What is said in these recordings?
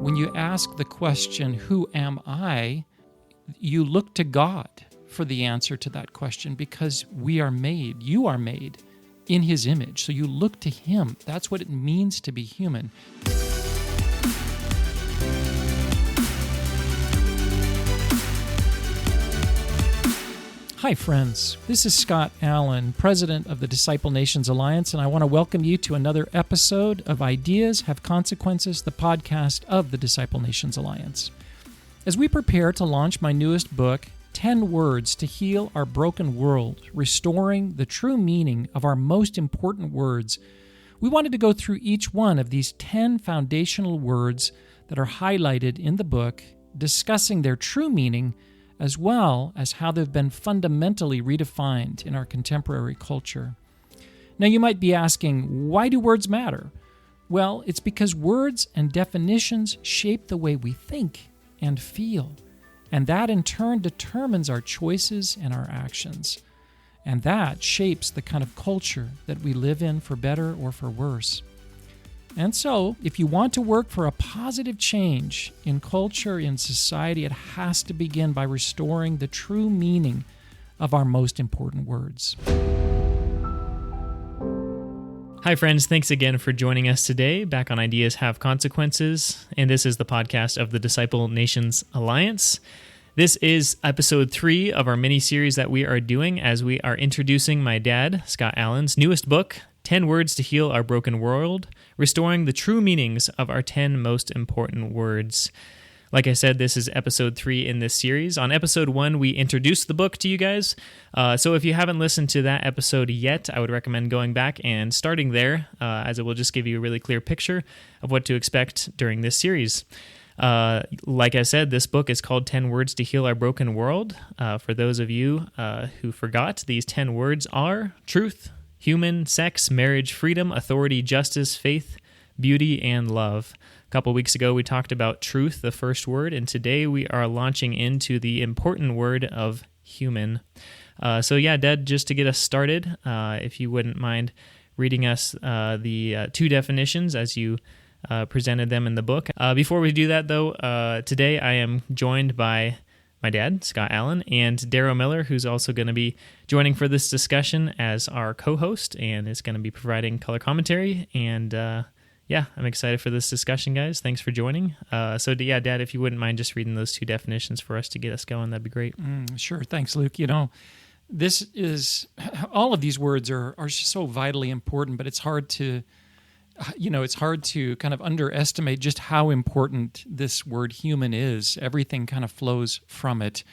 when you ask the question, who am I, you look to God for the answer to that question because you are made in His image. So you look to Him. That's what it means to be human. Hi, friends. This is Scott Allen, president of the Disciple Nations Alliance, and I want to welcome you to another episode of Ideas Have Consequences, the podcast of the Disciple Nations Alliance. As we prepare to launch my newest book, 10 Words to Heal Our Broken World, Restoring the True Meaning of Our Most Important Words, we wanted to go through each one of these 10 foundational words that are highlighted in the book, discussing their true meaning, as well as how they've been fundamentally redefined in our contemporary culture. Now, you might be asking, why do words matter? Well, it's because words and definitions shape the way we think and feel, and that in turn determines our choices and our actions. And that shapes the kind of culture that we live in, for better or for worse. And so, if you want to work for a positive change in culture, in society, it has to begin by restoring the true meaning of our most important words. Hi, friends. Thanks again for joining us today back on Ideas Have Consequences. And this is the podcast of the Disciple Nations Alliance. This is episode 3 of our mini-series that we are doing as we are introducing my dad, Scott Allen's newest book, 10 Words to Heal Our Broken World, Restoring the True Meanings of Our 10 Most Important Words. Like I said, this is episode 3 in this series. On episode 1, we introduced the book to you guys. So if you haven't listened to that episode yet, I would recommend going back and starting there, as it will just give you a really clear picture of what to expect during this series. Like I said, this book is called 10 Words to Heal Our Broken World. For those of you who forgot, these 10 words are truth, human, sex, marriage, freedom, authority, justice, faith, beauty, and love. A couple weeks ago, we talked about truth, the first word, and today we are launching into the important word of human. So Dad, just to get us started, if you wouldn't mind reading us the 2 definitions as you presented them in the book. Before we do that, though, today I am joined by my dad, Scott Allen, and Darrow Miller, who's also going to be joining for this discussion as our co-host and is going to be providing color commentary. And I'm excited for this discussion, guys. Thanks for joining. Dad, if you wouldn't mind just reading those 2 definitions for us to get us going, that'd be great. Sure. Thanks, Luke. This is, all of these words are so vitally important, but it's hard to kind of underestimate just how important this word human is. Everything kind of flows from it.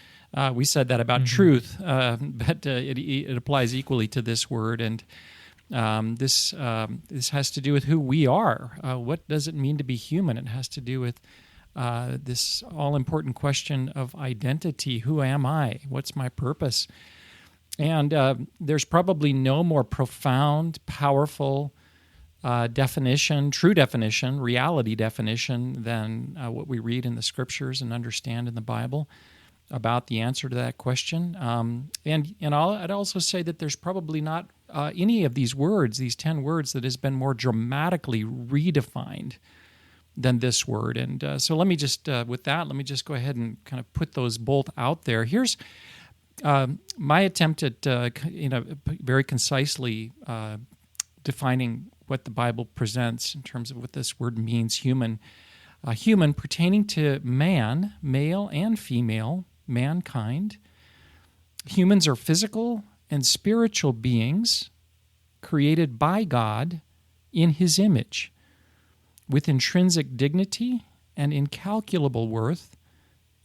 We said that about truth, but it applies equally to this word. And this has to do with who we are. What does it mean to be human? It has to do with this all-important question of identity. Who am I? What's my purpose? And there's probably no more profound, powerful true definition, reality definition than what we read in the Scriptures and understand in the Bible about the answer to that question. I'd also say that there's probably not any of these words, these 10 words, that has been more dramatically redefined than this word. And so let me just go ahead and kind of put those both out there. Here's my attempt at very concisely defining what the Bible presents in terms of what this word means, human. Human pertaining to man, male and female, mankind. Humans are physical and spiritual beings created by God in His image, with intrinsic dignity and incalculable worth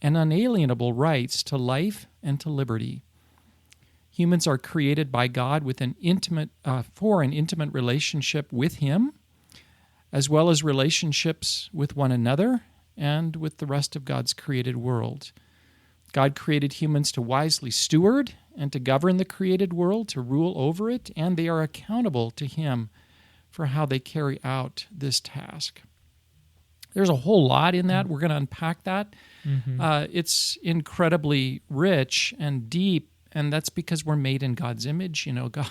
and unalienable rights to life and to liberty. Humans are created by God with for an intimate relationship with Him, as well as relationships with one another and with the rest of God's created world. God created humans to wisely steward and to govern the created world, to rule over it, and they are accountable to Him for how they carry out this task. There's a whole lot in that. We're going to unpack that. It's incredibly rich and deep, and that's because we're made in God's image. God,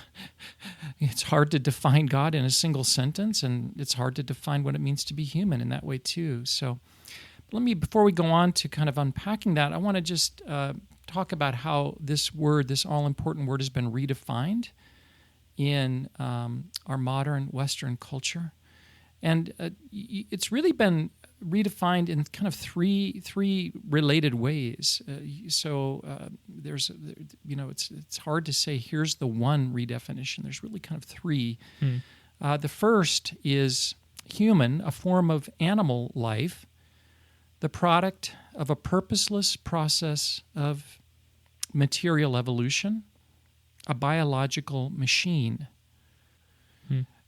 it's hard to define God in a single sentence, and it's hard to define what it means to be human in that way too. So let me, before we go on to kind of unpacking that, I want to just talk about how this word, this all-important word, has been redefined in our modern Western culture. And it's really been redefined in kind of three related ways. There's, it's hard to say here's the one redefinition. There's really kind of three. The first is human, a form of animal life, the product of a purposeless process of material evolution, a biological machine.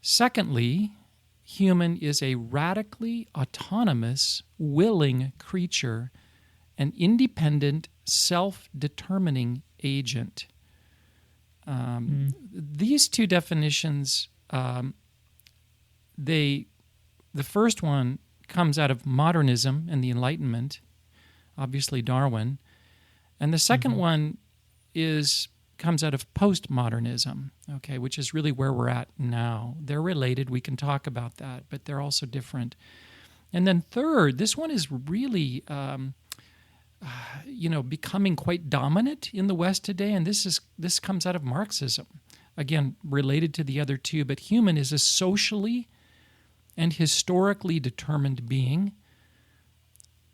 Secondly, human is a radically autonomous, willing creature, an independent, self-determining agent. These two definitions, the first one comes out of modernism and the Enlightenment, obviously Darwin, and the second one comes out of postmodernism, okay, which is really where we're at now. They're related, we can talk about that, but they're also different. And then third, this one is really, becoming quite dominant in the West today, and this comes out of Marxism. Again, related to the other two, but human is a socially and historically determined being,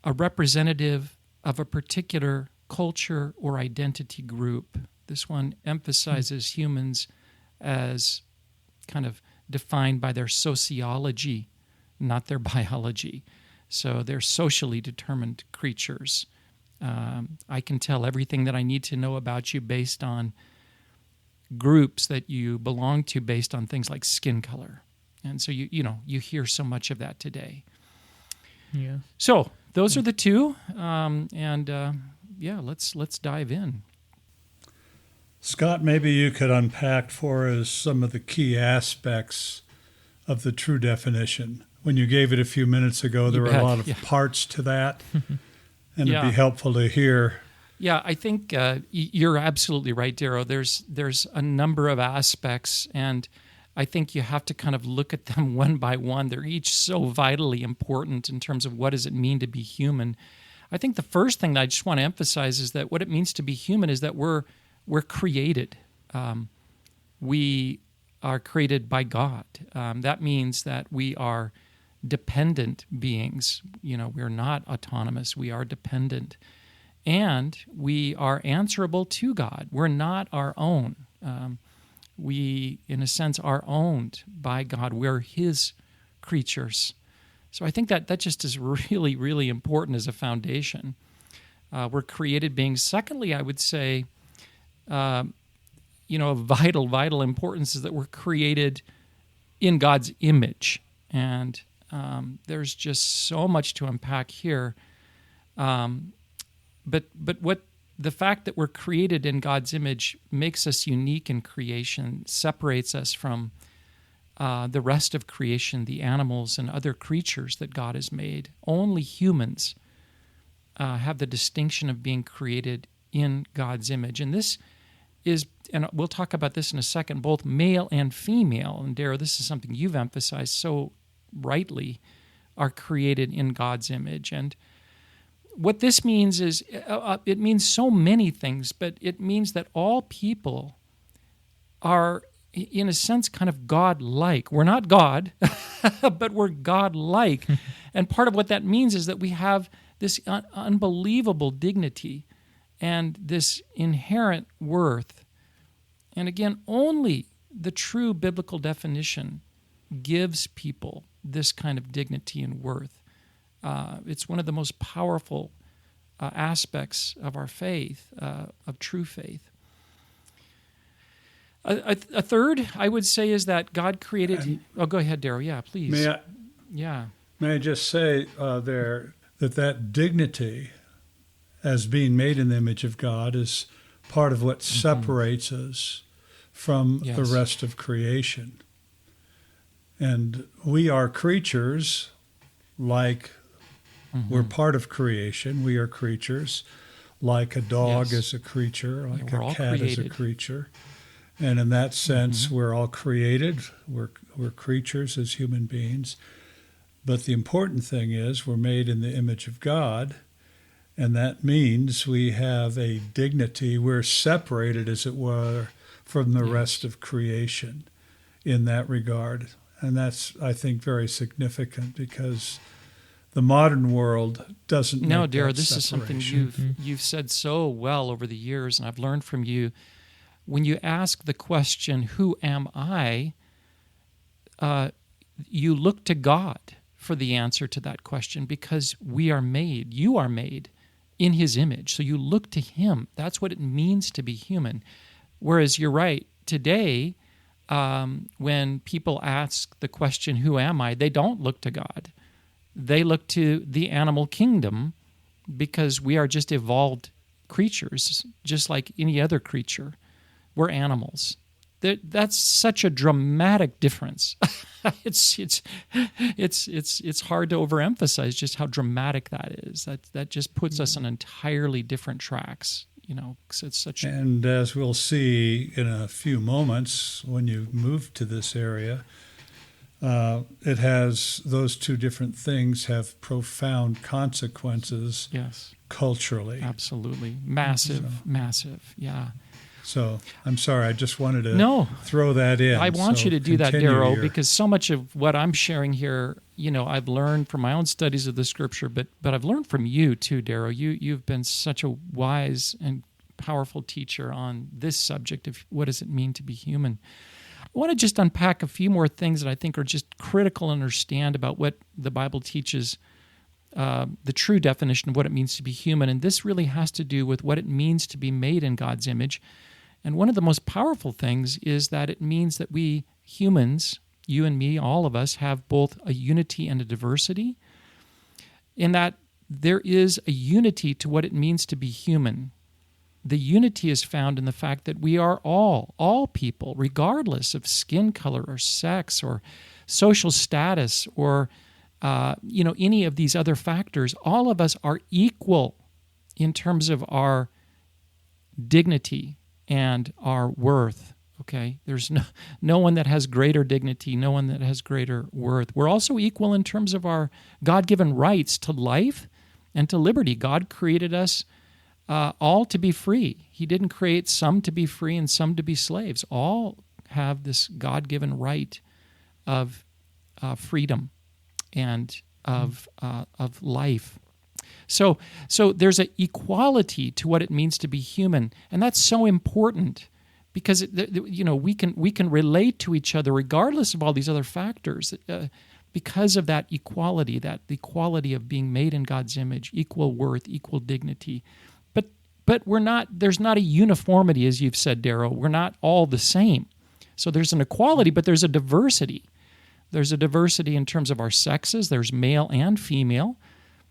a representative of a particular culture or identity group. This one emphasizes humans as kind of defined by their sociology, not their biology. So they're socially determined creatures. I can tell everything that I need to know about you based on groups that you belong to, based on things like skin color. And so you hear so much of that today. Yeah. So those are the two, let's dive in. Scott, maybe you could unpack for us some of the key aspects of the true definition. When you gave it a few minutes ago, there were a lot of parts to that, and it'd be helpful to hear. Yeah, I think you're absolutely right, Darrow. There's a number of aspects, and I think you have to kind of look at them one by one. They're each so vitally important in terms of what does it mean to be human. I think the first thing that I just want to emphasize is that what it means to be human is that we're created. We are created by God. That means that we are dependent beings. We're not autonomous. We are dependent. And we are answerable to God. We're not our own. We, in a sense, are owned by God. We're His creatures. So I think that just is really, really important as a foundation. We're created beings. Secondly, I would say, of vital importance is that we're created in God's image. And there's just so much to unpack here. But what the fact that we're created in God's image makes us unique in creation, separates us from the rest of creation, the animals and other creatures that God has made. Only humans have the distinction of being created in God's image. And this is, and we'll talk about this in a second, both male and female. And Darrow, this is something you've emphasized so rightly, are created in God's image. And what this means is, it means so many things, but it means that all people are, in a sense, kind of God-like. We're not God, but we're God-like. And part of what that means is that we have this unbelievable dignity and this inherent worth. And again, only the true biblical definition gives people this kind of dignity and worth. It's one of the most powerful aspects of our faith, of true faith. A third, I would say, is that God created... go ahead, Darrow. Yeah, please. May I just say there that dignity as being made in the image of God is part of what separates us from the rest of creation. And we are creatures like... We're part of creation. We are creatures, like a dog is a creature, like a cat is a creature. And in that sense, we're all created. We're creatures as human beings. But the important thing is we're made in the image of God, and that means we have a dignity. We're separated, as it were, from the rest of creation in that regard. And that's, I think, very significant because the modern world doesn't No, make Dara, that this is something separation. you've said so well over the years, and I've learned from you. When you ask the question, "Who am I?" You look to God for the answer to that question because you are made in His image. So you look to Him. That's what it means to be human. Whereas you're right, today, when people ask the question, "Who am I?" they don't look to God. They look to the animal kingdom because we are just evolved creatures, just like any other creature. We're animals. That's such a dramatic difference. It's hard to overemphasize just how dramatic that is. That just puts us on entirely different tracks. Because it's such. And as we'll see in a few moments, when you move to this area, it has those two different things have profound consequences. Yes, culturally. Absolutely, massive. Yeah. So I'm sorry, I just wanted to throw that in. I want you to do that, Daryl, because so much of what I'm sharing here, I've learned from my own studies of the Scripture, but I've learned from you too, Daryl. You've been such a wise and powerful teacher on this subject of what does it mean to be human. I want to just unpack a few more things that I think are just critical to understand about what the Bible teaches, the true definition of what it means to be human. And this really has to do with what it means to be made in God's image. And one of the most powerful things is that it means that we humans, you and me, all of us, have both a unity and a diversity, in that there is a unity to what it means to be human. The unity is found in the fact that we are all people, regardless of skin color or sex or social status or any of these other factors. All of us are equal in terms of our dignity and our worth, okay? There's no one that has greater dignity, no one that has greater worth. We're also equal in terms of our God-given rights to life and to liberty. God created us all to be free. He didn't create some to be free and some to be slaves. All have this God-given right of freedom and of life. So there's an equality to what it means to be human, and that's so important because we can relate to each other regardless of all these other factors because of that equality, that the equality of being made in God's image, equal worth, equal dignity. But there's not a uniformity, as you've said, Darrow. We're not all the same. So there's an equality, but there's a diversity. There's a diversity in terms of our sexes. There's male and female.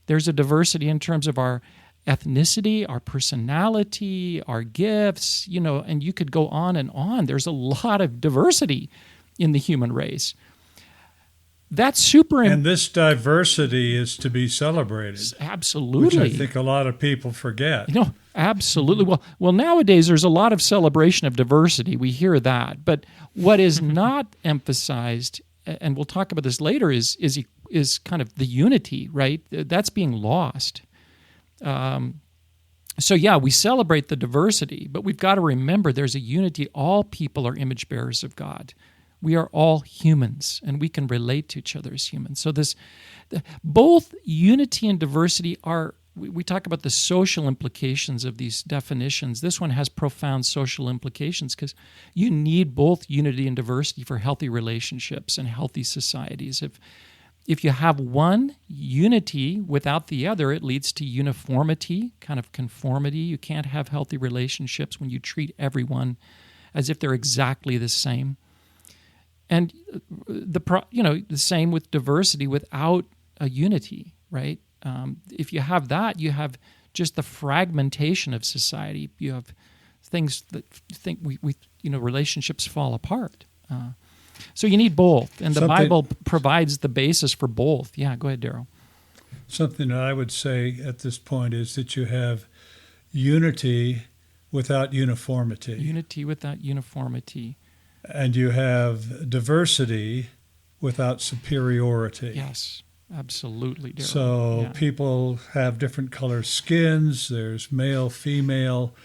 There's a diversity in terms of our ethnicity, our personality, our gifts, and you could go on and on. There's a lot of diversity in the human race. That's super important. And this diversity is to be celebrated. Absolutely. Which I think a lot of people forget. Absolutely. Well, nowadays there's a lot of celebration of diversity. We hear that. But what is not emphasized, and we'll talk about this later, is kind of the unity, right? That's being lost. We celebrate the diversity, but we've got to remember there's a unity. All people are image bearers of God. We are all humans, and we can relate to each other as humans. So both unity and diversity are, we talk about the social implications of these definitions. This one has profound social implications because you need both unity and diversity for healthy relationships and healthy societies. If you have one unity without the other, it leads to uniformity, kind of conformity. You can't have healthy relationships when you treat everyone as if they're exactly the same. And the same with diversity without a unity, right? If you have that, you have just the fragmentation of society. You have things that relationships fall apart. So you need both, and the Bible provides the basis for both. Yeah, go ahead, Darryl. Something that I would say at this point is that you have unity without uniformity. Unity without uniformity. And you have diversity without superiority. Yes. Absolutely, Daryl. So Yeah. people have different color skins. There's male, female.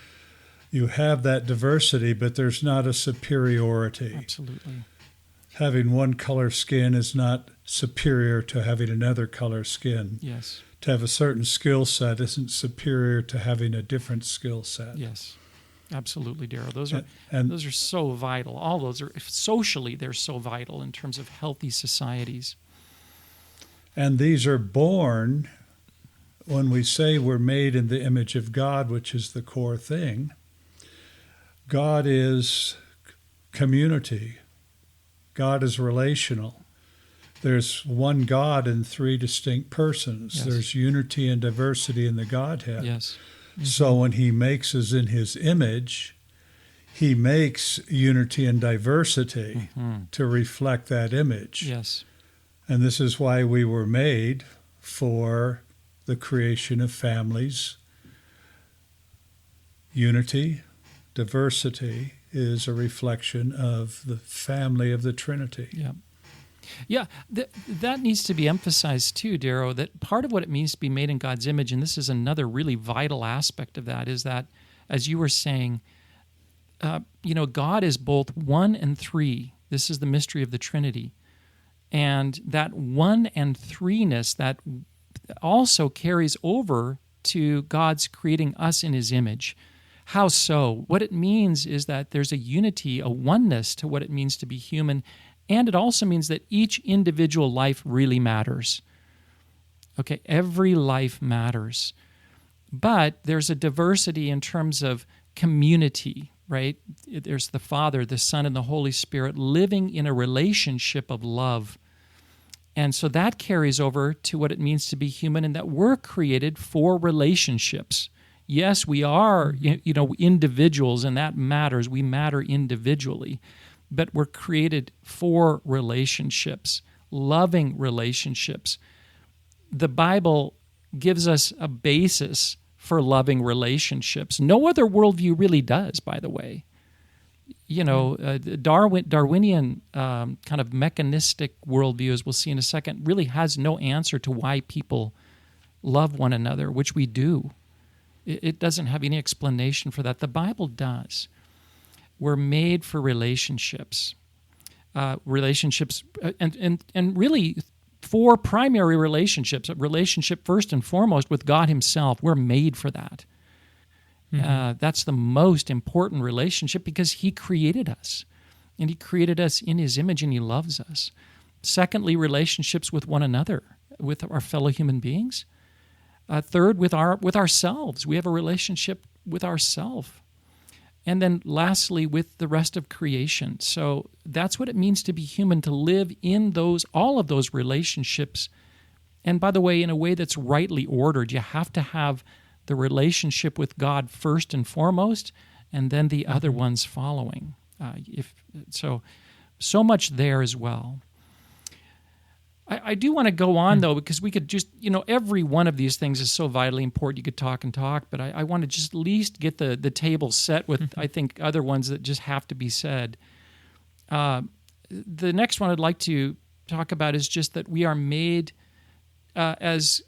You have that diversity, but there's not a superiority. Absolutely. Having one color skin is not superior to having another color skin. Yes. To have a certain skill set isn't superior to having a different skill set. Yes. Absolutely, Daryl. Those are so vital. All those are socially, they're so vital in terms of healthy societies. And these are born when we say we're made in the image of God, which is the core thing. God is community. God is relational. There's one God in three distinct persons. Yes. There's unity and diversity in the Godhead. Yes. So when he makes us in his image, he makes unity and diversity to reflect that image. Yes. And this is why we were made for the creation of families. Unity, diversity is a reflection of the family of the Trinity. Yeah. Yeah, that needs to be emphasized too, Darrow, that part of what it means to be made in God's image, and this is another really vital aspect of that, is that, as you were saying, God is both one and three. This is the mystery of the Trinity. And that one and threeness, that also carries over to God's creating us in his image. How so? What it means is that there's a unity, a oneness to what it means to be human. And it also means that each individual life really matters. Okay, every life matters. But there's a diversity in terms of community, right? There's the Father, the Son, and the Holy Spirit living in a relationship of love. And so that carries over to what it means to be human, and that we're created for relationships. Yes, we are, individuals, and that matters. We matter individually. But we're created for relationships, loving relationships. The Bible gives us a basis for loving relationships. No other worldview really does, by the way. Darwinian kind of mechanistic worldview, as we'll see in a second, really has no answer to why people love one another, which we do. It doesn't have any explanation for that. The Bible does. We're made for relationships, and really 4 primary relationships. A relationship first and foremost with God himself. We're made for that. That's the most important relationship because he created us, and he created us in his image, and he loves us. Secondly, relationships with one another, with our fellow human beings. Third, with ourselves. We have a relationship with ourselves. And then lastly, with the rest of creation. So that's what it means to be human, to live in all of those relationships. And by the way, in a way that's rightly ordered. You have to have the relationship with God first and foremost, and then the other ones following. So much there as well. I do want to go on, though, because we could just, every one of these things is so vitally important. You could talk and talk, but I want to just at least get the table set with, I think, other ones that just have to be said. The next one I'd like to talk about is just that we are made as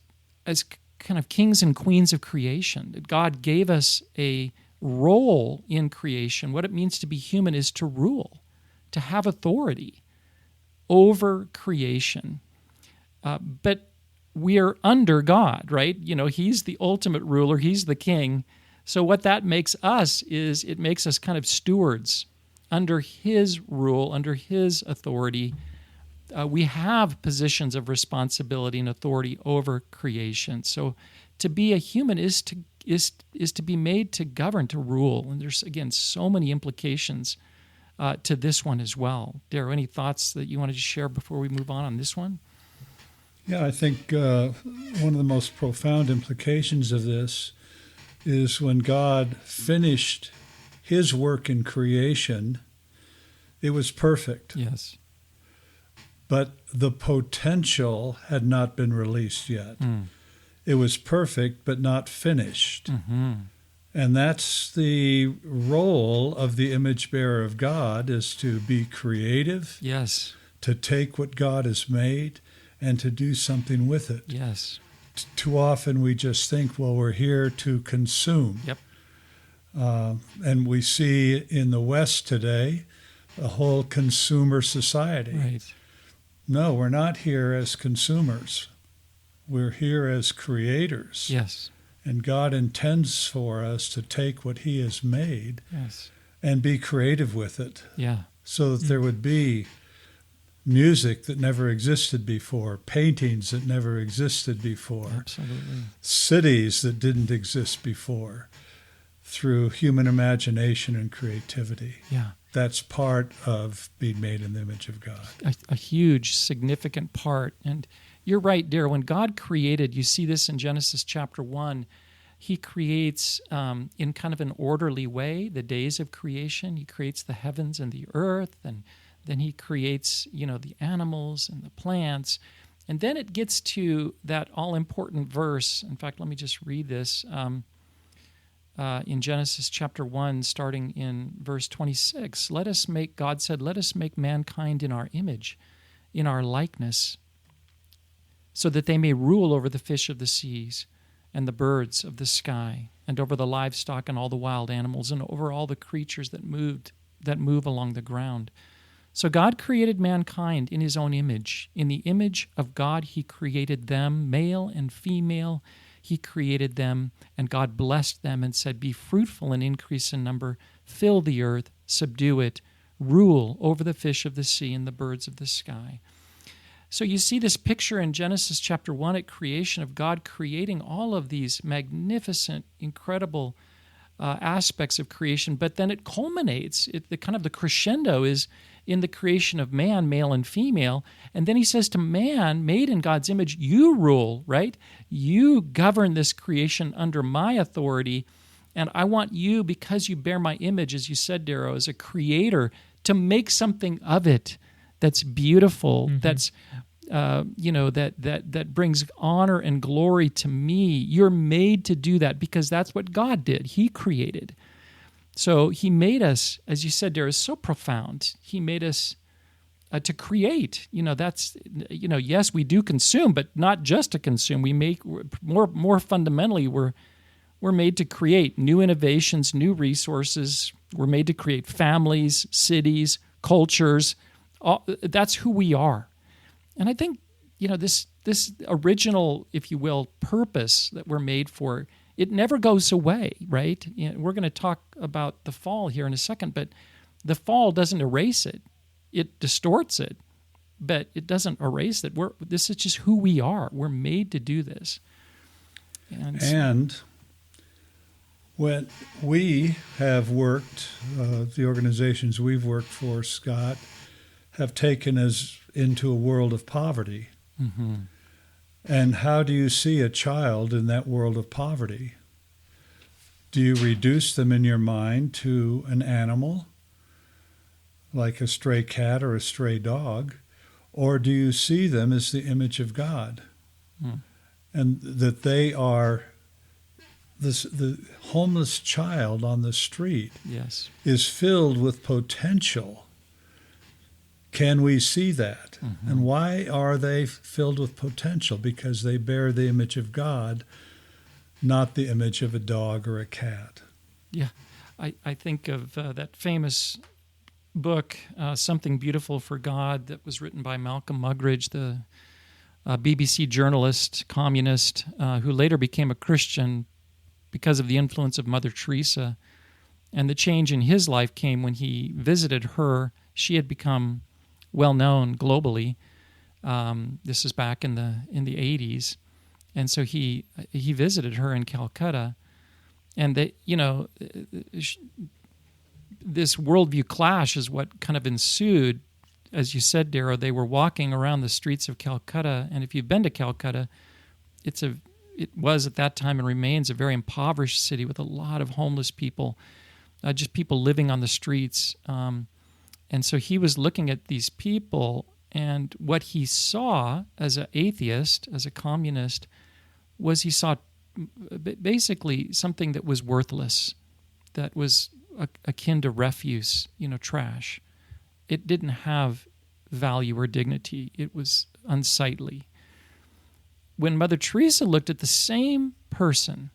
kind of kings and queens of creation. That God gave us a role in creation. What it means to be human is to rule, to have authority over creation. But we are under God, right? He's the ultimate ruler. He's the king. So what that makes us is it makes us kind of stewards under his rule, under his authority. We have positions of responsibility and authority over creation. So to be a human is to be made to govern, to rule. And there's, again, so many implications to this one as well. Darrow, any thoughts that you wanted to share before we move on this one? Yeah, I think one of the most profound implications of this is when God finished his work in creation, it was perfect. Yes. But the potential had not been released yet. It was perfect, but not finished. And that's the role of the image bearer of God, is to be creative. Yes. To take what God has made and to do something with it. Yes. Too often we just think, well, we're here to consume. Yep. And we see in the West today a whole consumer society. Right. No, we're not here as consumers. We're here as creators. Yes. And God intends for us to take what He has made Yes. and be creative with it, Yeah. so that there would be music that never existed before, paintings that never existed before, Absolutely. cities that didn't exist before, through human imagination and creativity. Yeah. That's part of being made in the image of God. A huge, significant part. And you're right, dear. When God created, you see this in Genesis chapter 1, He creates in kind of an orderly way the days of creation. He creates the heavens and the earth, and then He creates, the animals and the plants. And then it gets to that all-important verse. In fact, let me just read this. In Genesis chapter 1, starting in verse 26, God said, let us make mankind in our image, in our likeness, so that they may rule over the fish of the seas and the birds of the sky, and over the livestock and all the wild animals, and over all the creatures that move along the ground. So God created mankind in His own image. In the image of God He created them, male and female. He created them, and God blessed them and said, be fruitful and increase in number, fill the earth, subdue it, rule over the fish of the sea and the birds of the sky. So you see this picture in Genesis chapter 1 at creation of God creating all of these magnificent, incredible aspects of creation, but then it culminates, the crescendo is in the creation of man, male and female, and then He says to man, made in God's image, you rule, right? You govern this creation under my authority, and I want you, because you bear my image, as you said, Darrow, as a creator, to make something of it that's beautiful, that's that brings honor and glory to me. You're made to do that because that's what God did. He created. So He made us, as you said, Darrow, is so profound. He made us to create. That's yes, we do consume, but not just to consume. We make more fundamentally, we're made to create new innovations, new resources. We're made to create families, cities, cultures. That's who we are. And I think, this original, if you will, purpose that we're made for, it never goes away, right? We're going to talk about the fall here in a second, but the fall doesn't erase it. It distorts it, but it doesn't erase it. This is just who we are. We're made to do this. And when we have worked, the organizations we've worked for, Scott, have taken us into a world of poverty. Mm-hmm. And how do you see a child in that world of poverty? Do you reduce them in your mind to an animal, like a stray cat or a stray dog, or do you see them as the image of God? And that they are the homeless child on the street is filled with potential. Can we see that? Mm-hmm. And why are they filled with potential? Because they bear the image of God, not the image of a dog or a cat. Yeah. I think of that famous book, Something Beautiful for God, that was written by Malcolm Muggeridge, the BBC journalist, communist, who later became a Christian because of the influence of Mother Teresa. And the change in his life came when he visited her. She had become well known globally. This is back in the 80s, and so he visited her in Calcutta, and this worldview clash is what kind of ensued. As you said, Darrow, they were walking around the streets of Calcutta, and if you've been to Calcutta, it was at that time and remains a very impoverished city with a lot of homeless people, just people living on the streets. And so he was looking at these people, and what he saw as an atheist, as a communist, was he saw basically something that was worthless, that was akin to refuse, trash. It didn't have value or dignity. It was unsightly. when Mother Teresa looked at the same person,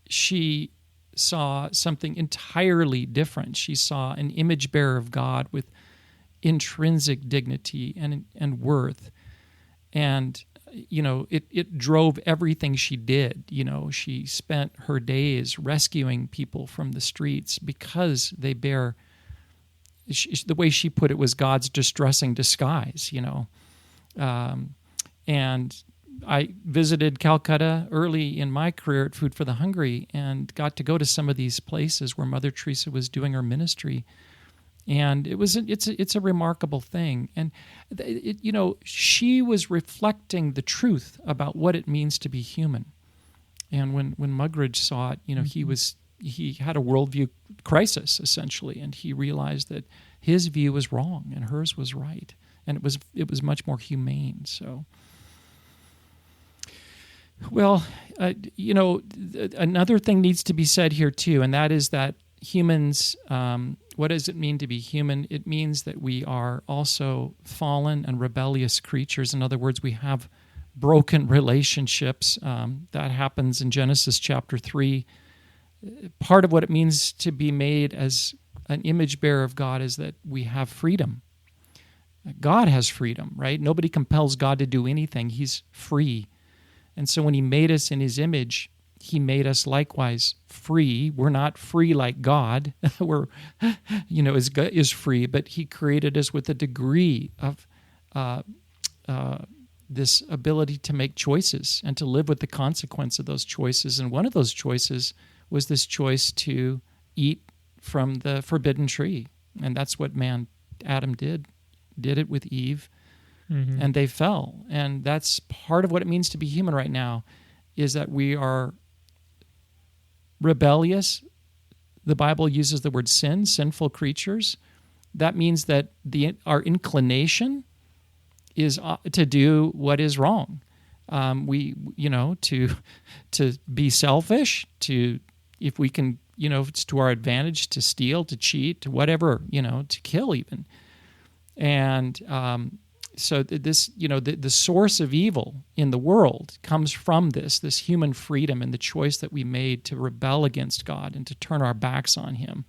she saw something entirely different. She saw an image bearer of God with intrinsic dignity and worth. And, it drove everything she did. She spent her days rescuing people from the streets because they bear, the way she put it was God's distressing disguise, And I visited Calcutta early in my career at Food for the Hungry and got to go to some of these places where Mother Teresa was doing her ministry. And it's a remarkable thing. And, she was reflecting the truth about what it means to be human. And when Muggeridge saw it, he had a worldview crisis, essentially, and he realized that his view was wrong and hers was right. And it was much more humane. So, well, another thing needs to be said here too, and that is that humans, what does it mean to be human? It means that we are also fallen and rebellious creatures. In other words, we have broken relationships. That happens in Genesis chapter 3. Part of what it means to be made as an image bearer of God is that we have freedom. God has freedom, right? Nobody compels God to do anything. He's free. And so when he made us in his image, he made us likewise free. We're not free like God. We're, is free, but he created us with a degree of this ability to make choices and to live with the consequence of those choices. And one of those choices was this choice to eat from the forbidden tree. And that's what Adam did it with Eve, and they fell. And that's part of what it means to be human right now, is that we are rebellious. The Bible uses the word sinful creatures. That means that our inclination is to do what is wrong. To be selfish, if we can, it's to our advantage to steal, to cheat, to whatever, to kill even. And so this, the source of evil in the world comes from this human freedom and the choice that we made to rebel against God and to turn our backs on him.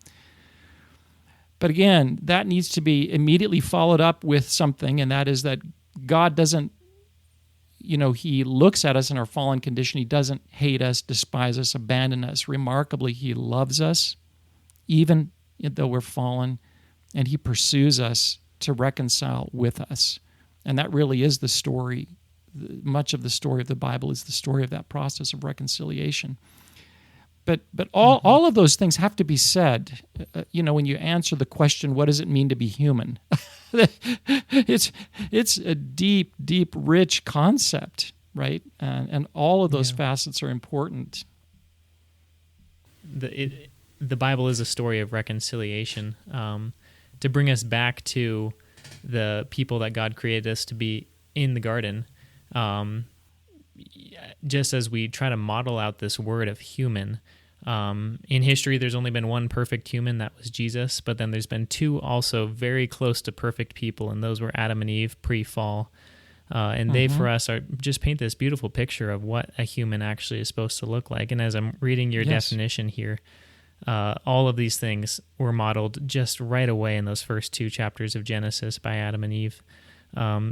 But again, that needs to be immediately followed up with something, and that is that God doesn't, he looks at us in our fallen condition. He doesn't hate us, despise us, abandon us. Remarkably, he loves us, even though we're fallen, and he pursues us to reconcile with us. And that really is the story. Much of the story of the Bible is the story of that process of reconciliation. But all of those things have to be said, when you answer the question, what does it mean to be human? It's a deep, rich concept, right? And all of those facets are important. The Bible is a story of reconciliation, to bring us back to the people that God created us to be in the garden. Just as we try to model out this word of human, in history, there's only been one perfect human, that was Jesus, but then there's been two also very close to perfect people, and those were Adam and Eve pre-fall. And they, for us, just paint this beautiful picture of what a human actually is supposed to look like. And as I'm reading your definition here, all of these things were modeled just right away in those first two chapters of Genesis by Adam and Eve.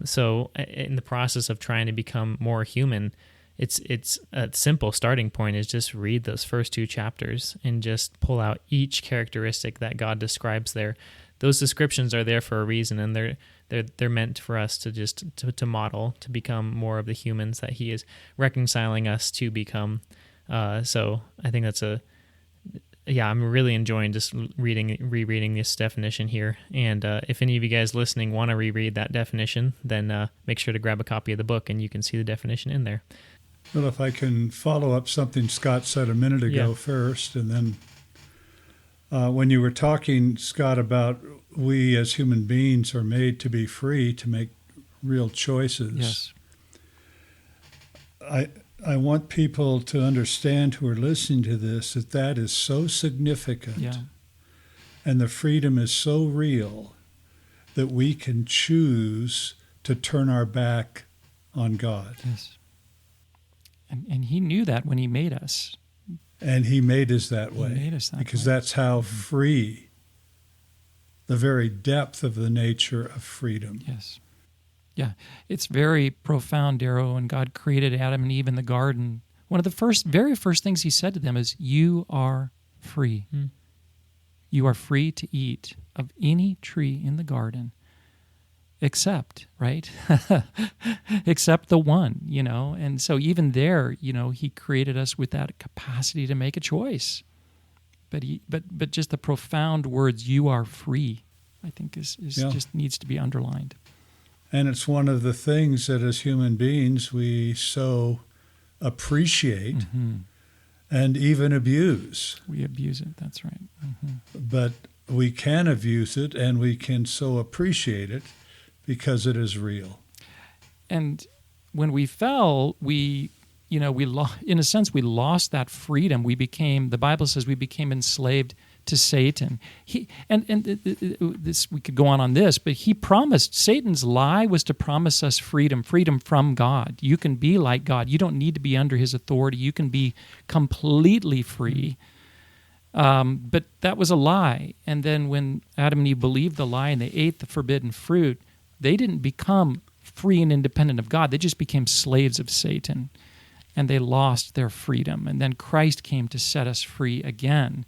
So in the process of trying to become more human, it's a simple starting point is just read those first two chapters and just pull out each characteristic that God describes there. Those descriptions are there for a reason, and they're meant for us to just to model, to become more of the humans that he is reconciling us to become. So I think that's I'm really enjoying just rereading this definition here. And if any of you guys listening want to reread that definition, then make sure to grab a copy of the book, and you can see the definition in there. Well, if I can follow up something Scott said a minute ago first, and then when you were talking, Scott, about we as human beings are made to be free to make real choices. Yes. I want people to understand who are listening to this that is so significant, and the freedom is so real that we can choose to turn our back on God. Yes. And he knew that when he made us. And he made us that way. He made us that because way. that's how free, the very depth of the nature of freedom. Yes. Yeah. It's very profound, Darrow. When God created Adam and Eve in the garden, one of the very first things he said to them is, "You are free. You are free to eat of any tree in the garden, except," right? Except the one, And so even there, he created us with that capacity to make a choice. But just the profound words, "You are free," I think is just needs to be underlined. And it's one of the things that as human beings we so appreciate and even abuse. We abuse it, that's right. But we can abuse it and we can so appreciate it because it is real. And when we fell, we in a sense, we lost that freedom. The Bible says we became enslaved to Satan. This we could go on this, but he promised, Satan's lie was to promise us freedom from God. You can be like God. You don't need to be under his authority. You can be completely free. But that was a lie. And then when Adam and Eve believed the lie and they ate the forbidden fruit, they didn't become free and independent of God. They just became slaves of Satan. And they lost their freedom. And then Christ came to set us free again.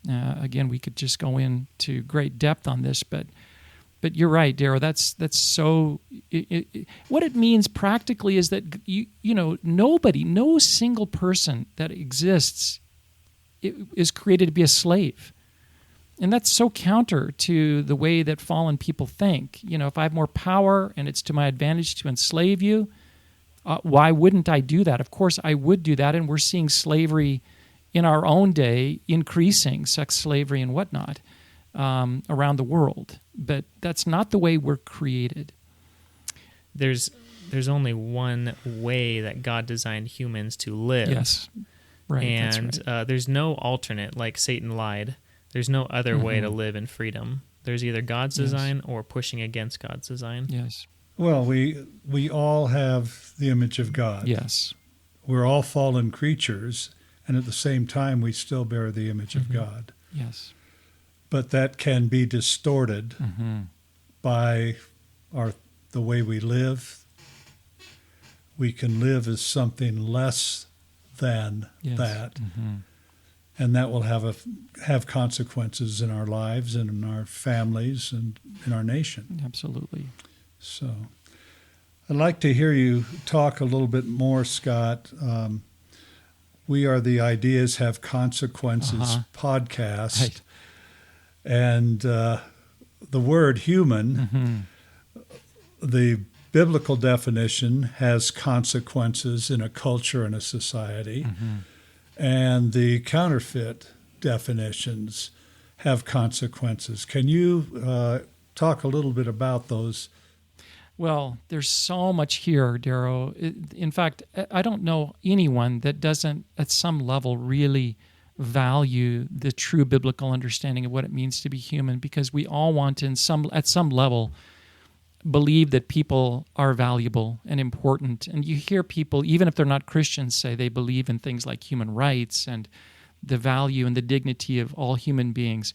Again, we could just go into great depth on this, but you're right, Darrow. That's so. What it means practically is that nobody, no single person that exists, is created to be a slave, and that's so counter to the way that fallen people think. If I have more power and it's to my advantage to enslave you, why wouldn't I do that? Of course, I would do that, and we're seeing slavery in our own day increasing, sex slavery and whatnot, around the world. But that's not the way we're created. There's only one way that God designed humans to live. Yes, right. And that's right. There's no alternate, like Satan lied. There's no other way to live in freedom. There's either God's design or pushing against God's design. Yes. Well, we all have the image of God. Yes. We're all fallen creatures, and at the same time, we still bear the image of God. Yes. But that can be distorted by the way we live. We can live as something less than that, and that will have consequences in our lives and in our families and in our nation. Absolutely. So, I'd like to hear you talk a little bit more, Scott. We are the Ideas Have Consequences podcast. Right. And the word human, the biblical definition has consequences in a culture and a society. And the counterfeit definitions have consequences. Can you talk a little bit about those? Well, there's so much here, Darrow. In fact, I don't know anyone that doesn't, at some level, really value the true biblical understanding of what it means to be human, because we all want to, at some level, believe that people are valuable and important. And you hear people, even if they're not Christians, say they believe in things like human rights and the value and the dignity of all human beings.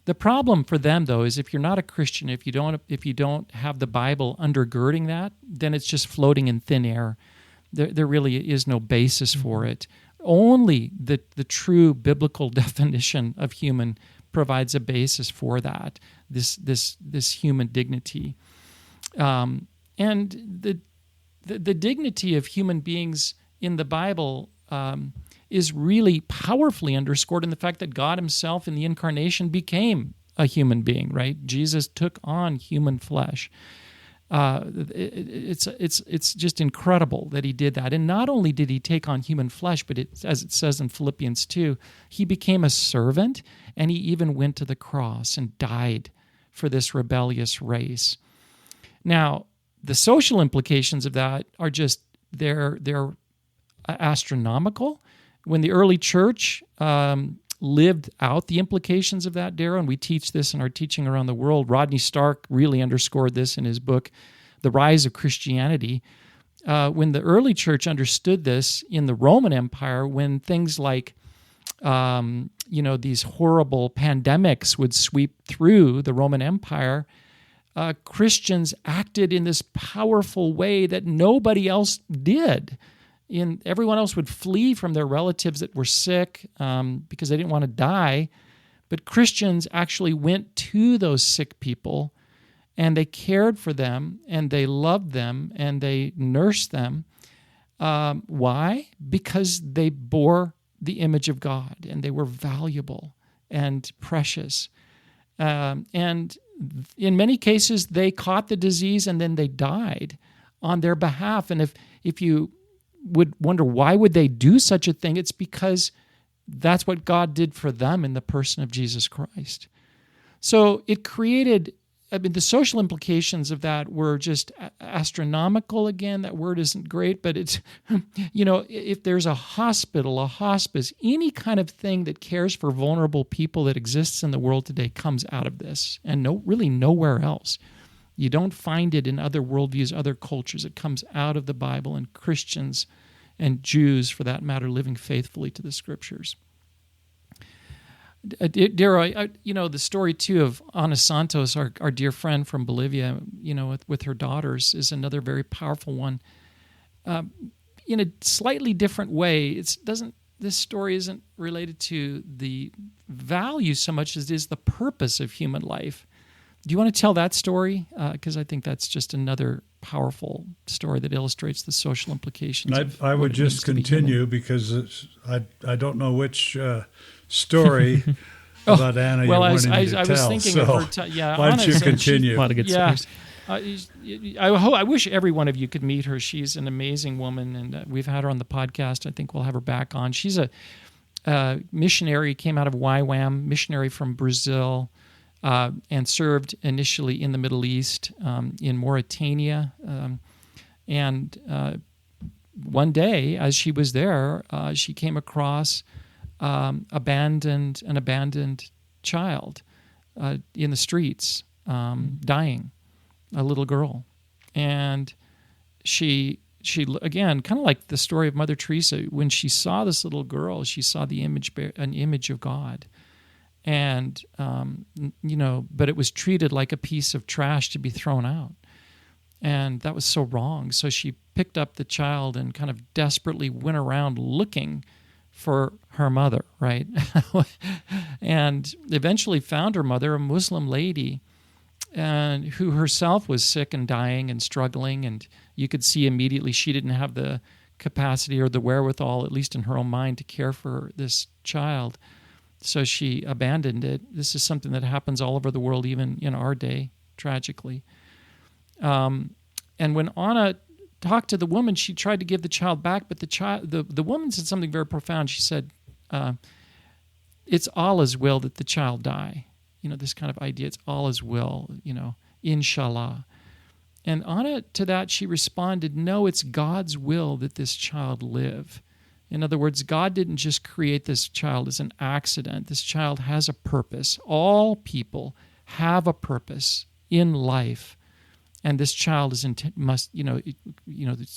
The problem for them, though, is if you're not a Christian, if you don't have the Bible undergirding that, then it's just floating in thin air. There really is no basis for it. Only the true biblical definition of human provides a basis for that. This human dignity, and the dignity of human beings in the Bible is really powerfully underscored in the fact that God himself in the incarnation became a human being, right? Jesus took on human flesh. It's just incredible that he did that. And not only did he take on human flesh, but as it says in Philippians 2, he became a servant, and he even went to the cross and died for this rebellious race. Now, the social implications of that are just, they're astronomical. When the early church lived out the implications of that, Darrow, and we teach this in our teaching around the world. Rodney Stark really underscored this in his book, The Rise of Christianity. when the early church understood this in the Roman Empire, when things like these horrible pandemics would sweep through the Roman Empire, Christians acted in this powerful way that nobody else did. Everyone else would flee from their relatives that were sick because they didn't want to die. But Christians actually went to those sick people, and they cared for them, and they loved them, and they nursed them. Why? Because they bore the image of God, and they were valuable and precious. And in many cases, they caught the disease and then they died on their behalf. And if you would wonder why would they do such a thing, it's because that's what God did for them in the person of Jesus Christ. So it created, the social implications of that were just astronomical. Again, that word isn't great, but it's, if there's a hospital, a hospice, any kind of thing that cares for vulnerable people that exists in the world today comes out of this, and really nowhere else. You don't find it in other worldviews, other cultures. It comes out of the Bible, and Christians and Jews, for that matter, living faithfully to the Scriptures. Darrow, the story too of Ana Santos, our dear friend from Bolivia, with her daughters, is another very powerful one. In a slightly different way, this story isn't related to the value so much as it is the purpose of human life. Do you want to tell that story? Because I think that's just another powerful story that illustrates the social implications. I would just continue because I don't know which story about Anna you're wanting to tell. I was thinking of her. Why don't you continue? A lot of good stories. I wish every one of you could meet her. She's an amazing woman, and we've had her on the podcast. I think we'll have her back on. She's a missionary, came out of YWAM, missionary from Brazil, and served initially in the Middle East, in Mauritania. And one day, as she was there, she came across an abandoned child in the streets, dying, a little girl. And she again, kind of like the story of Mother Teresa, when she saw this little girl, she saw an image of God. And, but it was treated like a piece of trash to be thrown out. And that was so wrong. So she picked up the child and kind of desperately went around looking for her mother, right? And eventually found her mother, a Muslim lady, and who herself was sick and dying and struggling. And you could see immediately she didn't have the capacity or the wherewithal, at least in her own mind, to care for this child. So she abandoned it. This is something that happens all over the world, even in our day, tragically. And when Anna talked to the woman, she tried to give the child back, but the woman said something very profound. She said, it's Allah's will that the child die. This kind of idea, it's Allah's will, inshallah. And Anna, to that, she responded, no, it's God's will that this child live. In other words, God didn't just create this child as an accident. This child has a purpose. All people have a purpose in life, and this child this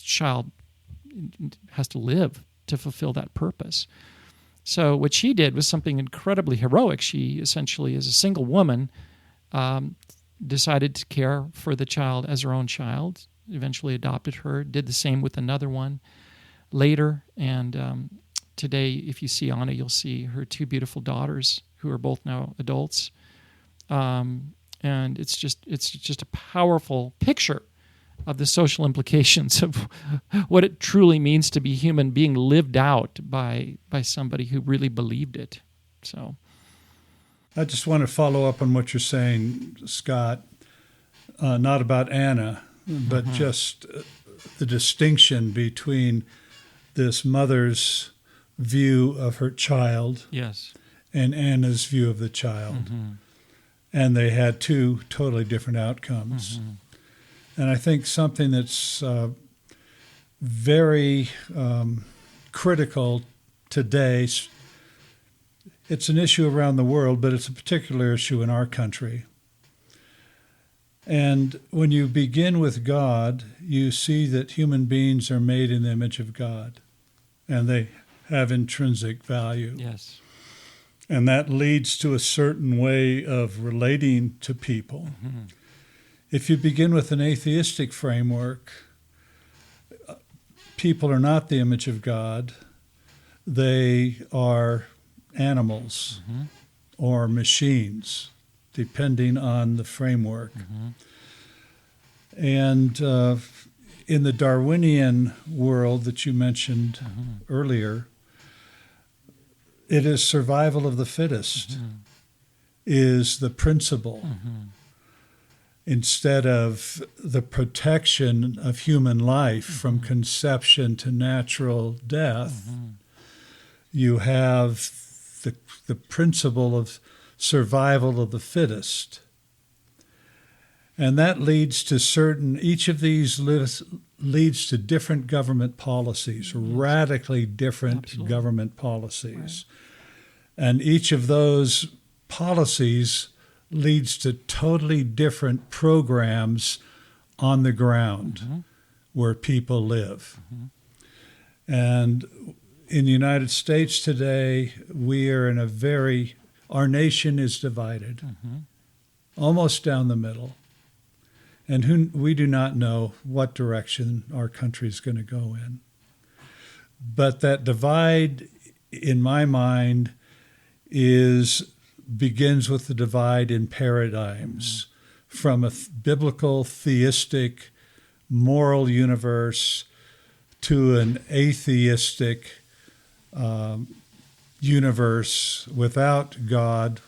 child has to live to fulfill that purpose. So what she did was something incredibly heroic. She essentially, as a single woman, decided to care for the child as her own child. Eventually adopted her. Did the same with another one later, and today, if you see Anna, you'll see her two beautiful daughters who are both now adults, and it's just a powerful picture of the social implications of what it truly means to be human, being lived out by somebody who really believed it. So, I just want to follow up on what you're saying, Scott. Not about Anna, but just the distinction between this mother's view of her child, yes, and Anna's view of the child. And they had two totally different outcomes. And I think something that's very critical today, it's an issue around the world, but it's a particular issue in our country. And when you begin with God, you see that human beings are made in the image of God, and they have intrinsic value. Yes. And that leads to a certain way of relating to people. Mm-hmm. If you begin with an atheistic framework, people are not the image of God. They are animals Mm-hmm. or machines, depending on the framework. Mm-hmm. And in the Darwinian world that you mentioned Mm-hmm. earlier, it is survival of the fittest Mm-hmm. is the principle, Mm-hmm. instead of the protection of human life from conception to natural death. Mm-hmm. You have the principle of survival of the fittest. And that leads to each of these leads to different government policies, radically different Absolutely. government policies. Right. And each of those policies leads to totally different programs on the ground Mm-hmm. where people live. Mm-hmm. And in the United States today, we are in our nation is divided, Mm-hmm. almost down the middle. And we do not know what direction our country is going to go in. But that divide, in my mind, begins with the divide in paradigms, from a biblical, theistic, moral universe to an atheistic universe without God,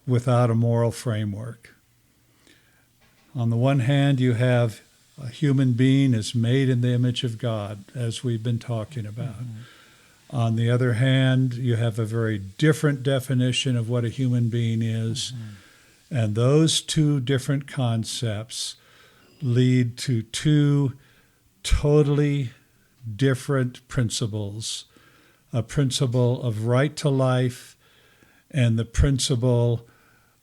without a moral framework. On the one hand, you have a human being is made in the image of God, as we've been talking about. Mm-hmm. On the other hand, you have a very different definition of what a human being is. Mm-hmm. And those two different concepts lead to two totally different principles: a principle of right to life and the principle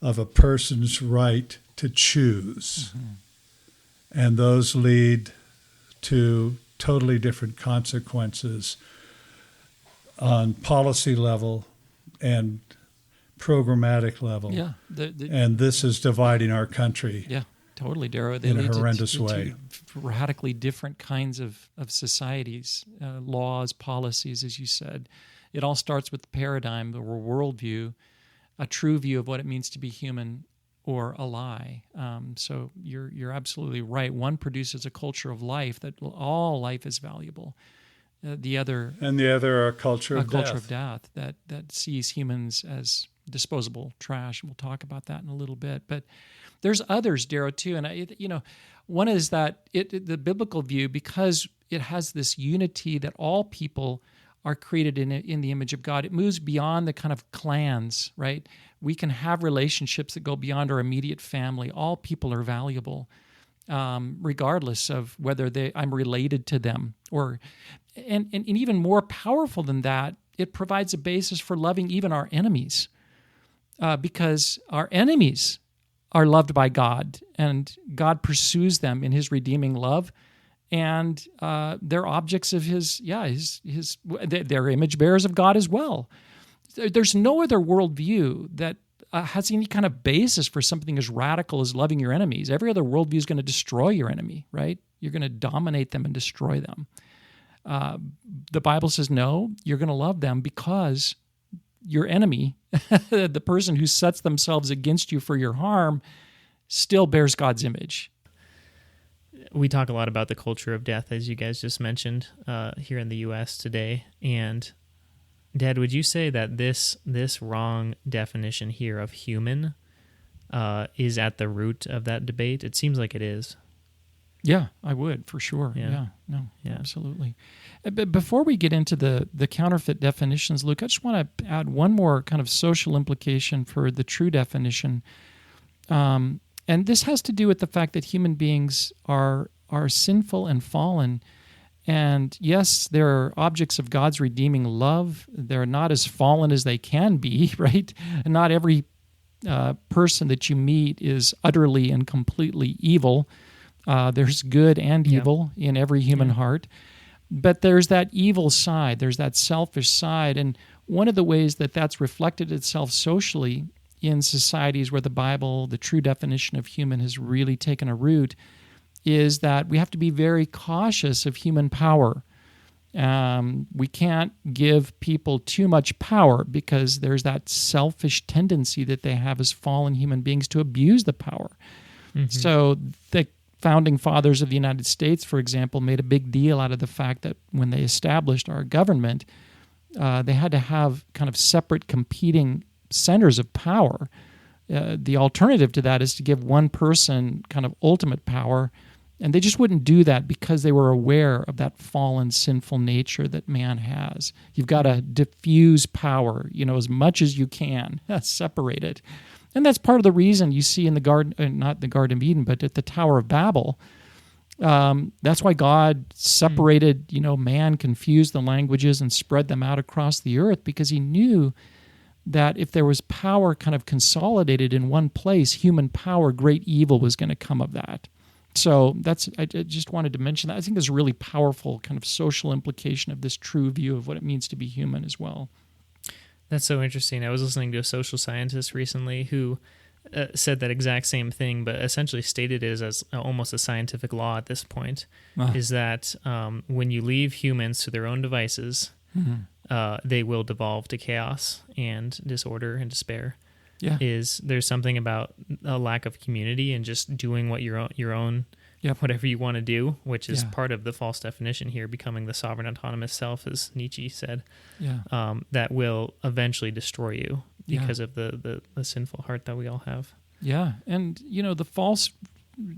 of a person's right to choose. Mm-hmm. And those lead to totally different consequences on policy level and programmatic level. Yeah. And this is dividing our country. Yeah, totally, Darrow. In a horrendous way. Radically different kinds of societies, laws, policies, as you said. It all starts with the paradigm or worldview, a true view of what it means to be human or a lie. So you're absolutely right. One produces a culture of life, that all life is valuable. The other a culture of death. A culture of death that sees humans as disposable trash. We'll talk about that in a little bit. But there's others, Darrow, too. And one is that the biblical view, because it has this unity that all people are created in the image of God, it moves beyond the kind of clans, right? We can have relationships that go beyond our immediate family. All people are valuable, regardless of whether I'm related to them. And even more powerful than that, it provides a basis for loving even our enemies, because our enemies are loved by God, and God pursues them in His redeeming love. And they're objects of they're image bearers of God as well. There's no other worldview that has any kind of basis for something as radical as loving your enemies. Every other worldview is going to destroy your enemy, right? You're going to dominate them and destroy them. The Bible says, no, you're going to love them because your enemy, the person who sets themselves against you for your harm, still bears God's image. We talk a lot about the culture of death, as you guys just mentioned, here in the U.S. today. And Dad, would you say that this wrong definition here of human is at the root of that debate? It seems like it is. Yeah, I would, for sure. Yeah. Absolutely. But before we get into the counterfeit definitions, Luke, I just want to add one more kind of social implication for the true definition. And this has to do with the fact that human beings are sinful and fallen. And yes, they're objects of God's redeeming love. They're not as fallen as they can be, right? And not every person that you meet is utterly and completely evil. There's good and evil in every human heart. But there's that evil side, there's that selfish side. And one of the ways that that's reflected itself socially in societies where the Bible, the true definition of human, has really taken a root, is that we have to be very cautious of human power. We can't give people too much power because there's that selfish tendency that they have as fallen human beings to abuse the power. Mm-hmm. So the founding fathers of the United States, for example, made a big deal out of the fact that when they established our government, they had to have kind of separate competing centers of power. The alternative to that is to give one person kind of ultimate power, and they just wouldn't do that because they were aware of that fallen, sinful nature that man has. You've got to diffuse power, as much as you can, separate it. And that's part of the reason you see in the garden, not the Garden of Eden, but at the Tower of Babel. That's why God separated, man, confused the languages and spread them out across the earth, because he knew that if there was power kind of consolidated in one place, human power, great evil was going to come of that. So I just wanted to mention that. I think there's a really powerful kind of social implication of this true view of what it means to be human as well. That's so interesting. I was listening to a social scientist recently who said that exact same thing, but essentially stated it as almost a scientific law at this point, is that when you leave humans to their own devices, they will devolve to chaos and disorder and despair. Yeah. There's something about a lack of community and just doing what your own whatever you want to do, which is part of the false definition here, becoming the sovereign autonomous self, as Nietzsche said, that will eventually destroy you because of the sinful heart that we all have. Yeah, and the false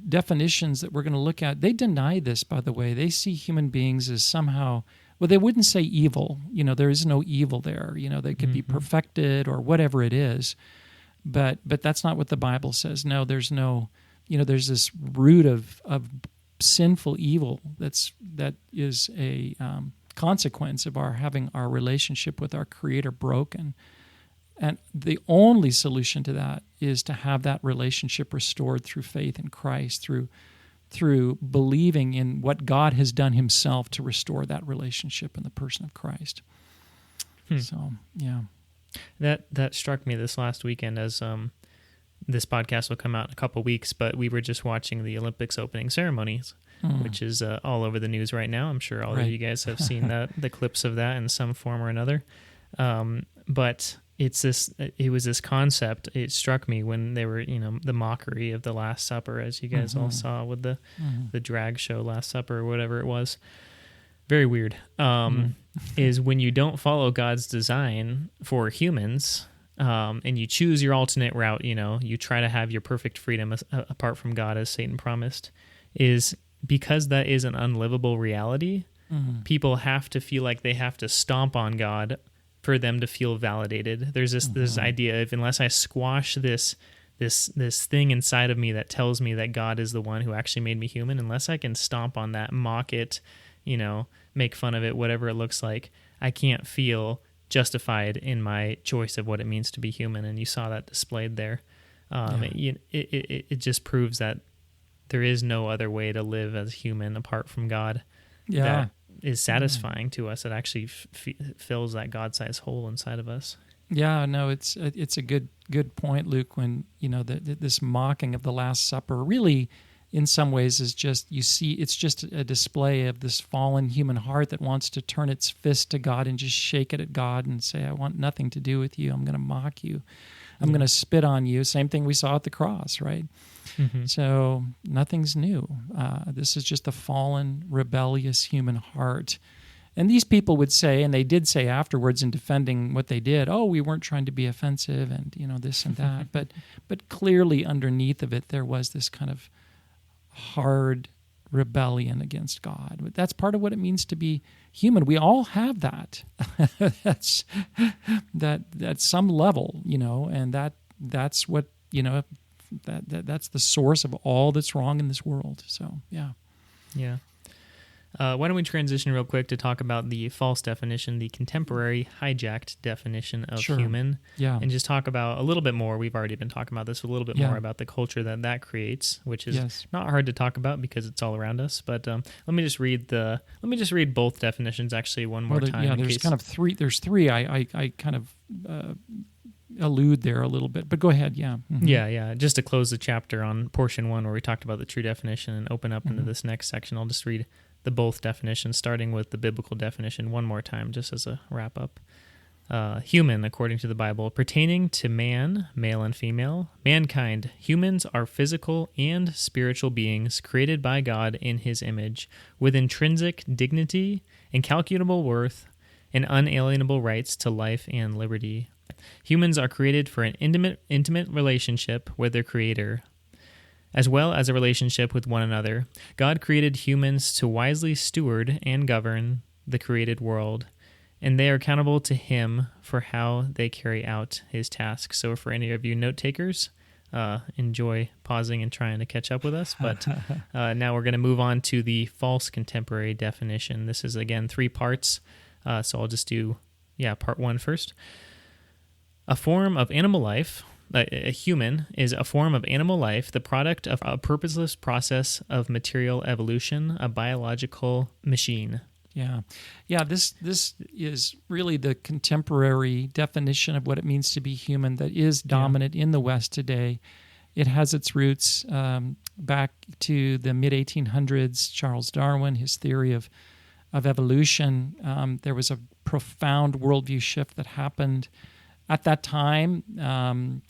definitions that we're going to look at, they deny this, by the way. They see human beings as somehow, well, they wouldn't say evil. There is no evil there. They could be perfected or whatever it is. But that's not what the Bible says. No, there's no, there's this root of sinful evil that is a consequence of our having our relationship with our Creator broken. And the only solution to that is to have that relationship restored through faith in Christ, through believing in what God has done himself to restore that relationship in the person of Christ. So, yeah. That struck me this last weekend, as this podcast will come out in a couple weeks, but we were just watching the Olympics opening ceremonies, which is all over the news right now. I'm sure all of you guys have seen the clips of that in some form or another. But it was this concept. It struck me when they were, the mockery of the Last Supper, as you guys all saw with the drag show Last Supper or whatever it was. Very weird. Is when you don't follow God's design for humans, and you choose your alternate route, you try to have your perfect freedom apart from God, as Satan promised, is because that is an unlivable reality. People have to feel like they have to stomp on God for them to feel validated. There's this idea of, unless I squash this thing inside of me that tells me that God is the one who actually made me human, unless I can stomp on that, mock it, make fun of it, whatever it looks like, I can't feel justified in my choice of what it means to be human. And you saw that displayed there. It just proves that there is no other way to live as human apart from God that is satisfying to us. It actually fills that God-sized hole inside of us. Yeah, no, it's a good point, Luke, when, this mocking of the Last Supper really, in some ways, is just, you see, it's just a display of this fallen human heart that wants to turn its fist to God and just shake it at God and say, I want nothing to do with you. I'm going to mock you. I'm going to spit on you. Same thing we saw at the cross, right? So nothing's new. This is just a fallen, rebellious human heart. And these people would say, and they did say afterwards in defending what they did, oh, we weren't trying to be offensive and, this and that. But clearly underneath of it, there was this kind of hard rebellion against God. That's part of what it means to be human. We all have that. That's at some level, and that's what, that's the source of all that's wrong in this world. So, yeah. Yeah. Why don't we transition real quick to talk about the false definition, the contemporary hijacked definition of Sure. human, Yeah. and just talk about a little bit more. We've already been talking about this, a little bit Yeah. more about the culture that creates, which is Yes. not hard to talk about because it's all around us. But let me just read both definitions actually one more time. Yeah, in there's case- kind of three. There's three. I kind of allude there a little bit, but go ahead. Yeah. Mhm. Yeah. Just to close the chapter on portion 1 where we talked about the true definition and open up Mm-hmm. into this next section, I'll just read the both definitions, starting with the biblical definition one more time, just as a wrap up. Human, according to the Bible, pertaining to man, male and female, mankind. Humans are physical and spiritual beings created by God in his image, with intrinsic dignity, incalculable worth, and unalienable rights to life and liberty. Humans are created for an intimate relationship with their Creator, as well as a relationship with one another. God created humans to wisely steward and govern the created world, and they are accountable to Him for how they carry out His task. So for any of you note takers, enjoy pausing and trying to catch up with us. But now we're going to move on to the false contemporary definition. This is, again, 3 parts, so I'll just do part 1 first. A form of animal life, a human is a form of animal life, the product of a purposeless process of material evolution, a biological machine. Yeah. This is really the contemporary definition of what it means to be human that is dominant in the West today. It has its roots back to the mid 1800s. Charles Darwin, his theory of evolution. There was a profound worldview shift that happened at that time.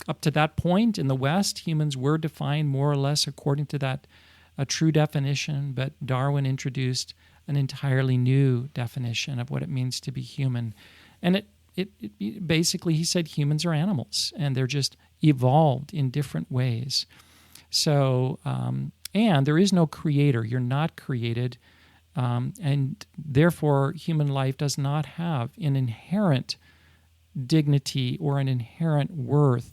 Up to that point in the West, humans were defined more or less according to that a true definition, but Darwin introduced an entirely new definition of what it means to be human. And it basically, he said humans are animals, and they're just evolved in different ways. So, and there is no creator. You're not created, and therefore human life does not have an inherent dignity or an inherent worth.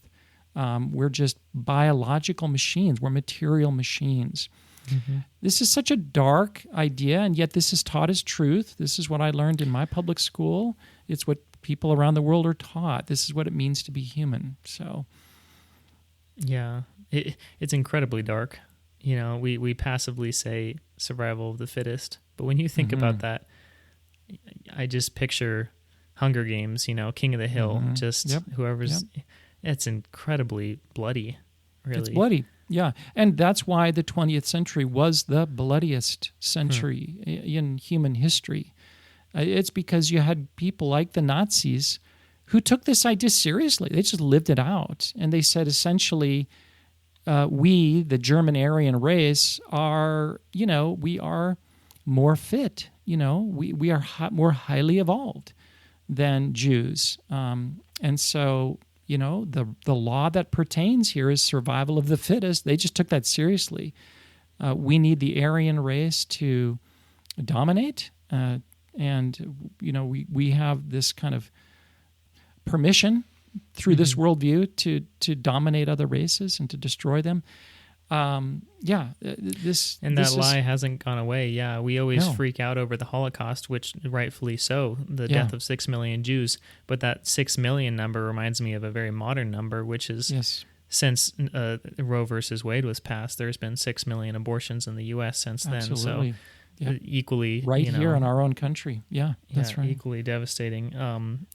We're just biological machines. We're material machines. Mm-hmm. This is such a dark idea, and yet this is taught as truth. This is what I learned in my public school. It's what people around the world are taught. This is what it means to be human. So, yeah, it's incredibly dark. You know, we passively say survival of the fittest, but when you think about that, I just picture Hunger Games, King of the Hill, whoever's... Yep. It's incredibly bloody, really. It's bloody, yeah. And that's why the 20th century was the bloodiest century in human history. It's because you had people like the Nazis who took this idea seriously. They just lived it out. And they said, essentially, we, the German Aryan race, are, we are more fit. We are more highly evolved than Jews. And so, the law that pertains here is survival of the fittest. They just took that seriously. We need the Aryan race to dominate, and we have this kind of permission through this worldview to dominate other races and to destroy them. That lie hasn't gone away. Yeah, we always freak out over the Holocaust, which rightfully so, the death of 6 million Jews. But that 6 million number reminds me of a very modern number, which is since Roe versus Wade was passed, there's been 6 million abortions in the U.S. since then. Absolutely. So equally, here in our own country. Yeah, that's right. Equally devastating.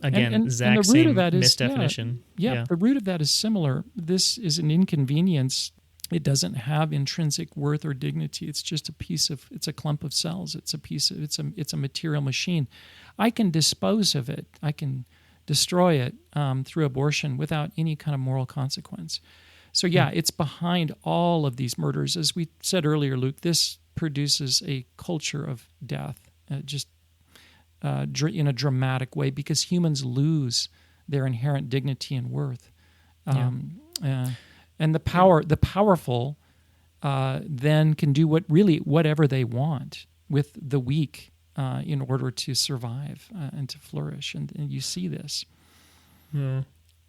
Again, and exact the root same of that is, misdefinition. The root of that is similar. This is an inconvenience. It doesn't have intrinsic worth or dignity. It's just it's a clump of cells. It's a material machine. I can dispose of it. I can destroy it through abortion without any kind of moral consequence. So it's behind all of these murders. As we said earlier, Luke, this produces a culture of death, in a dramatic way, because humans lose their inherent dignity and worth. And the powerful then can do whatever they want with the weak in order to survive and to flourish. And you see this. Yeah.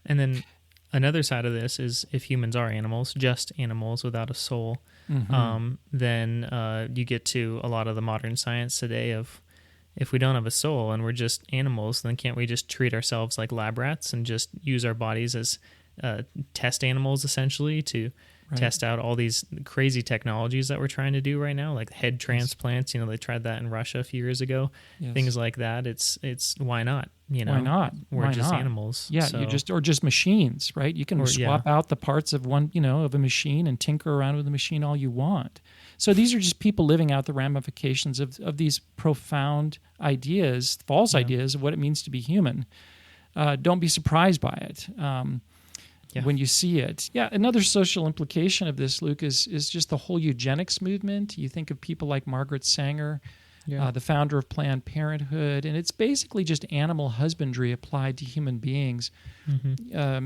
And then another side of this is if humans are animals, just animals without a soul, then you get to a lot of the modern science today of if we don't have a soul and we're just animals, then can't we just treat ourselves like lab rats and just use our bodies as test animals essentially to test out all these crazy technologies that we're trying to do right now, like head transplants. They tried that in Russia a few years ago. Things like that. It's why not? Why not? We're Why just not? animals. Yeah, so. or just machines, right? You can swap out the parts of of a machine and tinker around with the machine all you want. So these are just people living out the ramifications of these profound ideas, false ideas of what it means to be human. Don't be surprised by it. When you see it. Yeah, another social implication of this, Luke, is just the whole eugenics movement. You think of people like Margaret Sanger, the founder of Planned Parenthood, and it's basically just animal husbandry applied to human beings.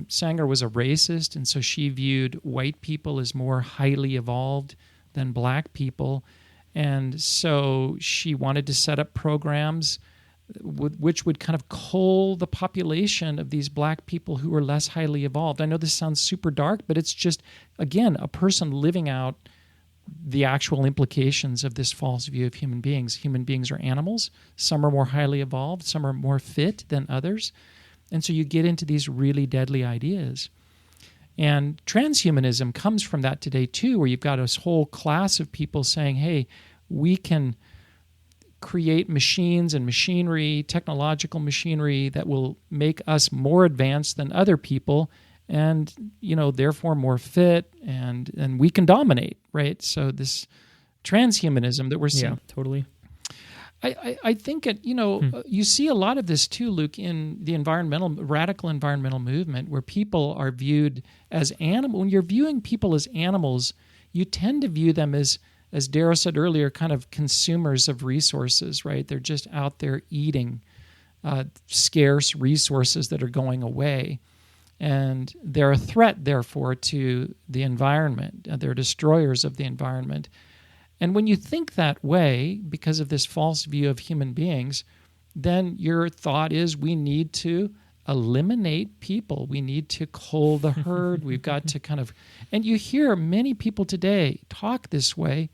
Sanger was a racist, and so she viewed white people as more highly evolved than black people, and so she wanted to set up programs which would kind of cull the population of these black people who are less highly evolved. I know this sounds super dark, but it's just, again, a person living out the actual implications of this false view of human beings. Human beings are animals. Some are more highly evolved. Some are more fit than others. And so you get into these really deadly ideas. And transhumanism comes from that today, too, where you've got this whole class of people saying, hey, we can create machines and machinery, technological machinery that will make us more advanced than other people and, therefore more fit and we can dominate, right? So this transhumanism that we're seeing. Yeah, totally. I think you see a lot of this too, Luke, in the radical environmental movement where people are viewed as animals. When you're viewing people as animals, you tend to view them as Darrow said earlier, kind of consumers of resources, right? They're just out there eating scarce resources that are going away. And they're a threat, therefore, to the environment. They're destroyers of the environment. And when you think that way, because of this false view of human beings, then your thought is we need to eliminate people. We need to cull the herd. We've got to kind of... And you hear many people today talk this way,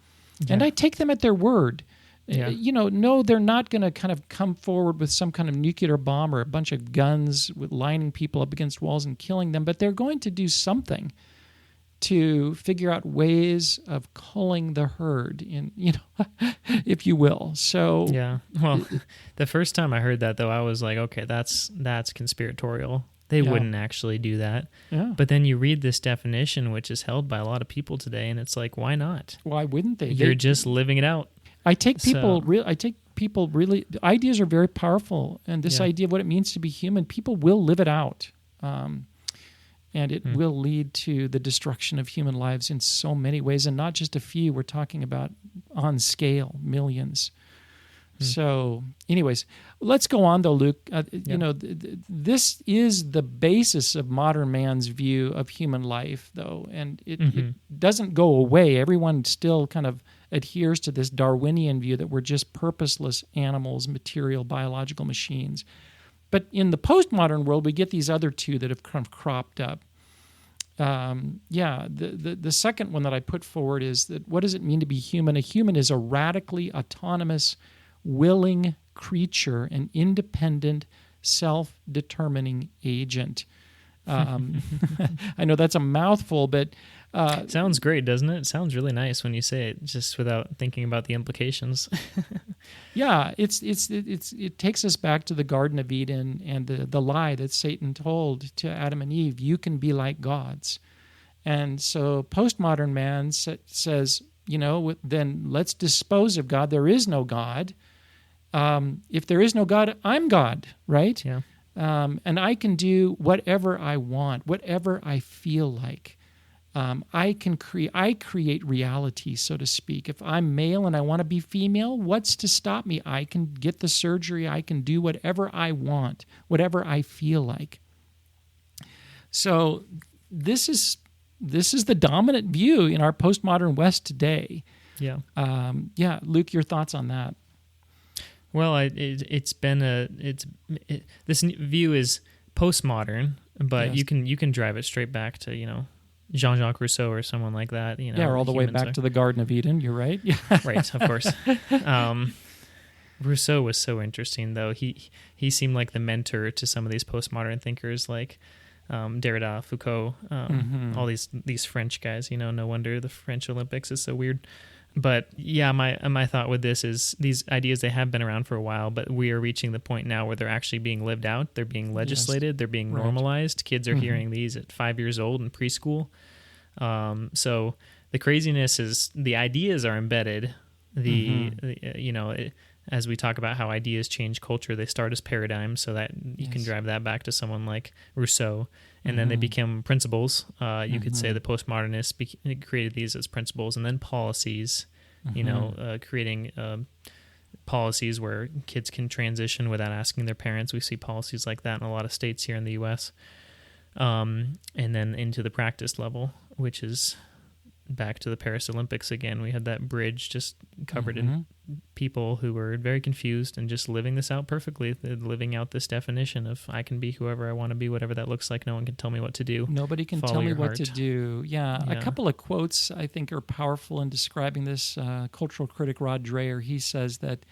and I take them at their word. No, they're not going to kind of come forward with some kind of nuclear bomb or a bunch of guns with lining people up against walls and killing them, but they're going to do something to figure out ways of culling the herd, if you will. So yeah, well, the first time I heard that, though, I was like, okay, that's conspiratorial. They wouldn't actually do that. Yeah. But then you read this definition, which is held by a lot of people today, and it's like, why not? Why wouldn't they? You're just living it out. I take people really. The ideas are very powerful, and this idea of what it means to be human, people will live it out. And it will lead to the destruction of human lives in so many ways, and not just a few. We're talking about on scale, millions. So anyways, let's go on, though, Luke. This is the basis of modern man's view of human life, though, and it doesn't go away. Everyone still kind of adheres to this Darwinian view that we're just purposeless animals, material, biological machines. But in the postmodern world, we get these other two that have kind of cropped up. The second one that I put forward is that what does it mean to be human? A human is a radically autonomous, willing creature, an independent, self-determining agent. I know that's a mouthful, but... it sounds great, doesn't it? It sounds really nice when you say it, just without thinking about the implications. Yeah, it takes us back to the Garden of Eden and the lie that Satan told to Adam and Eve, you can be like gods. And so postmodern man says, then let's dispose of God. There is no God. If there is no God, I'm God, right? Yeah. And I can do whatever I want, whatever I feel like. I create reality, so to speak. If I'm male and I want to be female, what's to stop me? I can get the surgery. I can do whatever I want, whatever I feel like. So this is the dominant view in our postmodern West today. Yeah. Luke, your thoughts on that? Well, this view is postmodern, But Yes. you can drive it straight back to, Jean-Jacques Rousseau or someone like that. Yeah, or all the way back to the Garden of Eden. You're right. Yeah. Right, of course. Rousseau was so interesting, though. He seemed like the mentor to some of these postmodern thinkers, like Derrida, Foucault, all these French guys. No wonder the French Olympics is so weird. But yeah, my thought with this is these ideas, they have been around for a while, but we are reaching the point now where they're actually being lived out. They're being legislated. Yes. They're being normalized. Kids are hearing these at 5 years old in preschool. So the craziness is the ideas are embedded. As we talk about how ideas change culture, they start as paradigms, so that you can drive that back to someone like Rousseau, and then they become principles. You could say the postmodernists created these as principles, and then policies, creating policies where kids can transition without asking their parents. We see policies like that in a lot of states here in the U.S. And then into the practice level, which is back to the Paris Olympics again. We had that bridge just covered in people who were very confused and just living this out perfectly, living out this definition of I can be whoever I want to be, whatever that looks like. No one can tell me what to do. Nobody can tell me what to do. Yeah. A couple of quotes I think are powerful in describing this. Cultural critic Rod Dreher, he says that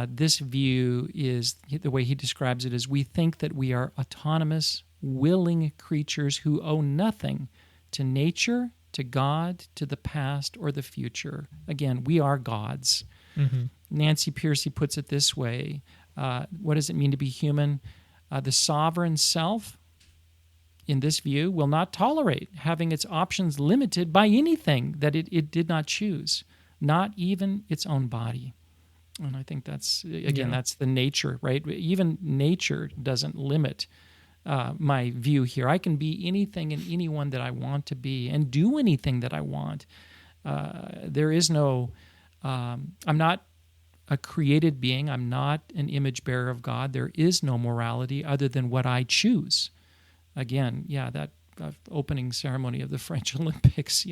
this view is, the way he describes it is, we think that we are autonomous, willing creatures who owe nothing to nature, to God, to the past, or the future. Again, we are gods. Nancy Pearcey puts it this way. What does it mean to be human? The sovereign self, in this view, will not tolerate having its options limited by anything that it did not choose, not even its own body. And I think that's, again, that's the nature, right? Even nature doesn't limit my view here. I can be anything and anyone that I want to be and do anything that I want. There is no, I'm not a created being. I'm not an image bearer of God. There is no morality other than what I choose. Again, that opening ceremony of the French Olympics,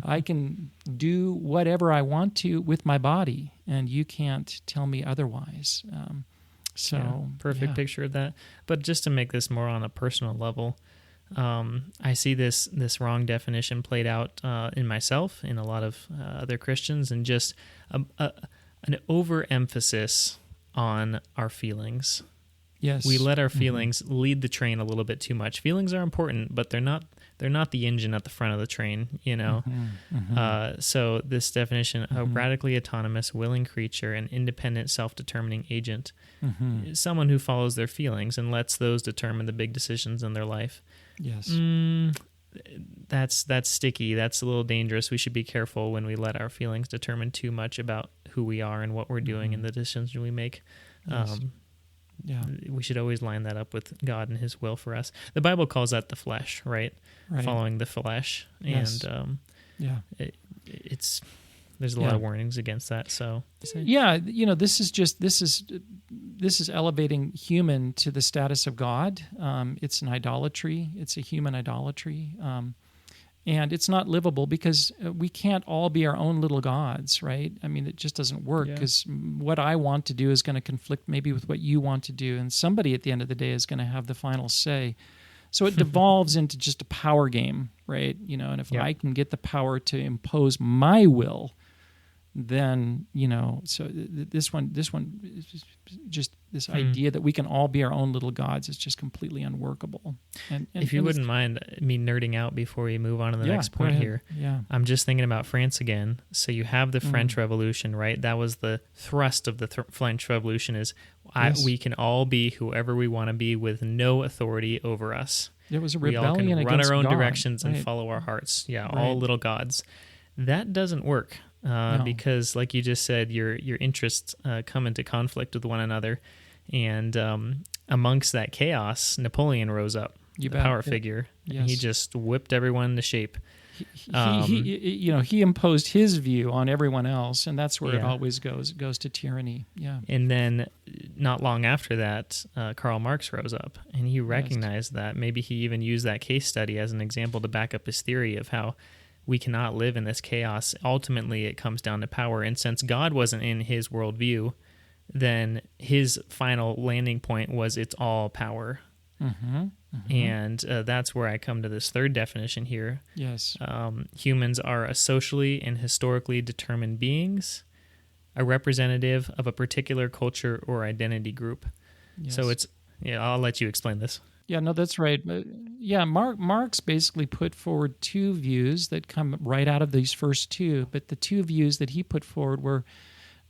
I can do whatever I want to with my body, and you can't tell me otherwise. Perfect picture of that. But just to make this more on a personal level, I see this wrong definition played out in myself, in a lot of other Christians, and just an overemphasis on our feelings. Yes, we let our feelings lead the train a little bit too much. Feelings are important, but they're not the engine at the front of the train, So this definition, a radically autonomous, willing creature, an independent, self-determining agent, someone who follows their feelings and lets those determine the big decisions in their life. Yes. That's sticky. That's a little dangerous. We should be careful when we let our feelings determine too much about who we are and what we're doing and the decisions we make. Yes. We should always line that up with God and His will for us. The Bible calls that the flesh, right? Following the flesh, yes. And there's a lot of warnings against that. So this is elevating human to the status of God. It's an idolatry. It's a human idolatry. And it's not livable because we can't all be our own little gods, right? I mean, it just doesn't work because what I want to do is going to conflict maybe with what you want to do, and somebody at the end of the day is going to have the final say. So it devolves into just a power game, right? And if I can get the power to impose my will, then so this one is just this idea that we can all be our own little gods is just completely unworkable. And if you wouldn't mind me nerding out before we move on to the next point here, I'm just thinking about France again. So you have the French Revolution, right? That was the thrust of the French Revolution is we can all be whoever we want to be with no authority over us. There was a rebellion we all can run our own God, directions and follow our hearts. All little gods. That doesn't work. Because, like you just said, your interests come into conflict with one another, and amongst that chaos, Napoleon rose up, power figure. Yes. And he just whipped everyone into shape. He imposed his view on everyone else, and that's where it always goes to tyranny. Yeah. And then, not long after that, Karl Marx rose up, and he recognized that. Maybe he even used that case study as an example to back up his theory of how we cannot live in this chaos. Ultimately, it comes down to power. And since God wasn't in his worldview, then his final landing point was it's all power. And that's where I come to this third definition here. Yes. Humans are a socially and historically determined beings, a representative of a particular culture or identity group. Yes. So I'll let you explain this. Yeah, no, that's right. Yeah, Marx basically put forward two views that come right out of these first two, but the two views that he put forward were,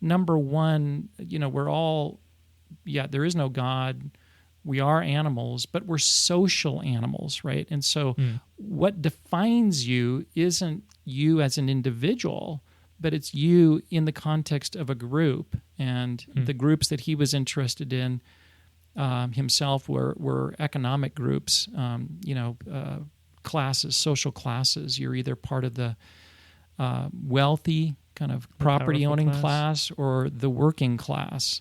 number one, we're all, there is no God. We are animals, but we're social animals, right? And so what defines you isn't you as an individual, but it's you in the context of a group. And the groups that he was interested in himself were economic groups, classes, social classes. You're either part of the wealthy kind of property-owning class or the working class.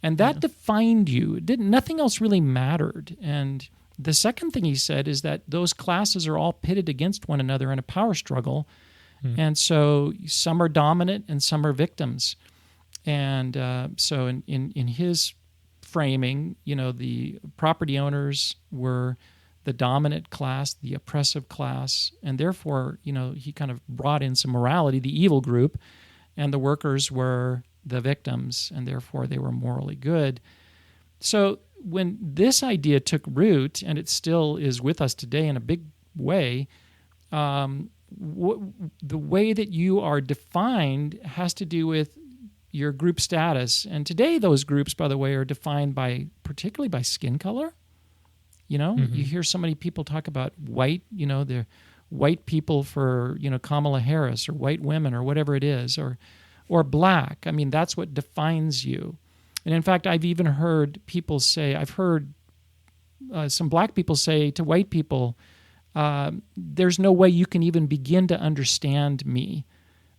And that defined you. Nothing else really mattered. And the second thing he said is that those classes are all pitted against one another in a power struggle. And so some are dominant and some are victims. And so in his framing, the property owners were the dominant class, the oppressive class, and therefore, he kind of brought in some morality, the evil group, and the workers were the victims, and therefore they were morally good. So when this idea took root, and it still is with us today in a big way, the way that you are defined has to do with your group status. And today those groups, by the way, are defined particularly by skin color. You hear so many people talk about white, they're white people for, Kamala Harris, or white women, or whatever it is, or black. I mean, that's what defines you. And in fact, I've even heard people say, I've heard some black people say to white people, there's no way you can even begin to understand me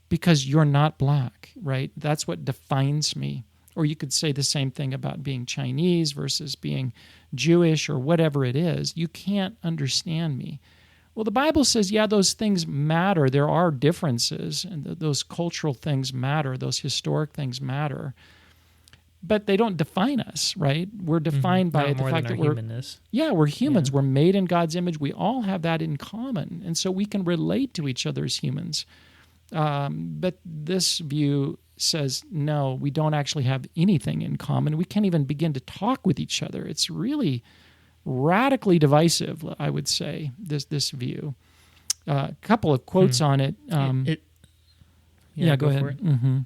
because you're not black, right? That's what defines me. Or you could say the same thing about being Chinese versus being Jewish or whatever it is. You can't understand me. Well, the Bible says, those things matter. There are differences, and those cultural things matter. Those historic things matter. But they don't define us, right? We're defined by the fact that we're humanness. Yeah, we're humans. Yeah. We're made in God's image. We all have that in common, and so we can relate to each other as humans. But this view says, no, we don't actually have anything in common. We can't even begin to talk with each other. It's really radically divisive, I would say, this view. A couple of quotes on it. Go ahead. Mm-hmm.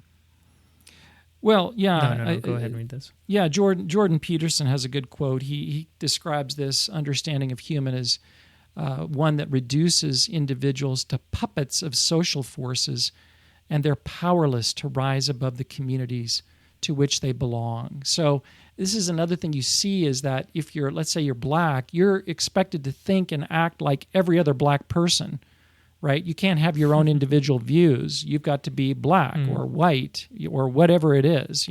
Well, No, go ahead and read this. Yeah, Jordan Peterson has a good quote. He describes this understanding of human as one that reduces individuals to puppets of social forces, and they're powerless to rise above the communities to which they belong. So this is another thing you see, is that if let's say you're black, you're expected to think and act like every other black person, right? You can't have your own individual views. You've got to be black or white or whatever it is,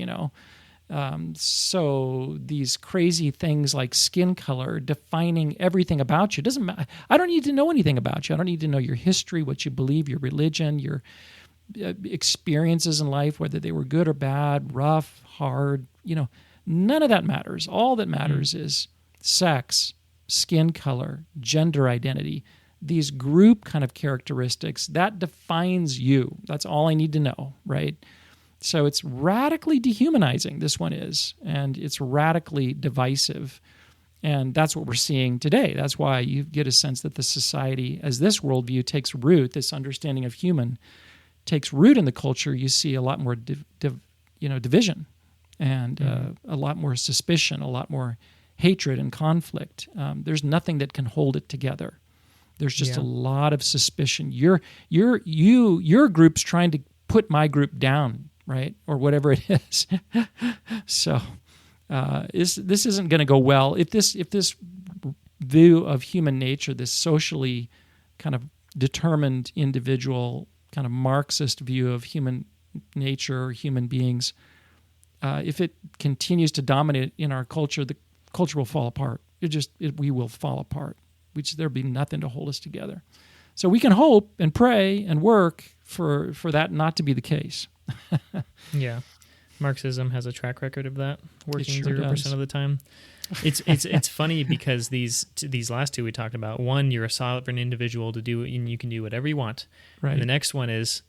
So these crazy things like skin color defining everything about you doesn't matter. I don't need to know anything about you. I don't need to know your history, what you believe, your religion, your experiences in life, whether they were good or bad, rough, hard, none of that matters. All that matters is sex, skin color, gender identity, these group kind of characteristics. That defines you. That's all I need to know, right? So it's radically dehumanizing, this one is, and it's radically divisive. And that's what we're seeing today. That's why you get a sense that the society, as this worldview takes root, this understanding of human takes root in the culture, you see a lot more division and a lot more suspicion, a lot more hatred and conflict. There's nothing that can hold it together. There's just a lot of suspicion. Your group's trying to put my group down, right? Or whatever it is. So this isn't going to go well. If this view of human nature, this socially kind of determined individual kind of Marxist view of human nature or human beings, if it continues to dominate in our culture, the culture will fall apart. We will fall apart. There'll be nothing to hold us together. So we can hope and pray and work for that not to be the case. Yeah. Marxism has a track record of that, working sure 0% does. of the time. It's funny because these last two we talked about. One, you're a sovereign individual to do, and you can do whatever you want. Right. And the next one is,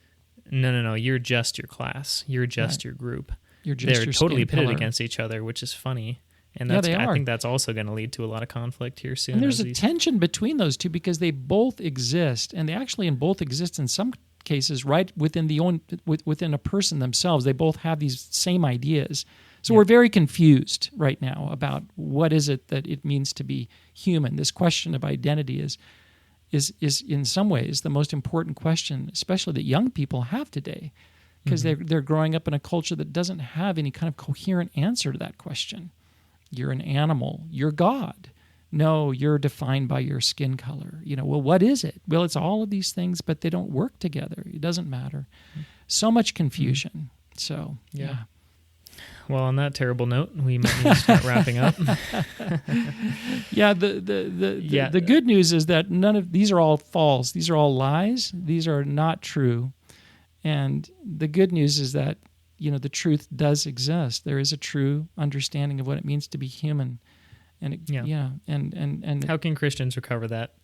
no, you're just your class. You're just your group. You're just They're your totally skin pitted color. against each other, which is funny. And Yeah, that's, they I are. think that's also going to lead to a lot of conflict here soon. And there's as a these- tension between those two because they both exist, and they actually in both exist in some cases right within a person themselves. They both have these same ideas. So we're very confused right now about what is it that it means to be human. This question of identity is in some ways the most important question, especially that young people have today, because they're growing up in a culture that doesn't have any kind of coherent answer to that question. You're an animal. You're God. No, you're defined by your skin color. Well, what is it? Well, it's all of these things, but they don't work together. It doesn't matter. So much confusion. So, yeah. Well, on that terrible note, we might need to start wrapping up. Yeah, the good news is that none of these are all false. These are all lies. These are not true. And the good news is that, the truth does exist. There is a true understanding of what it means to be human. And and how can Christians recover that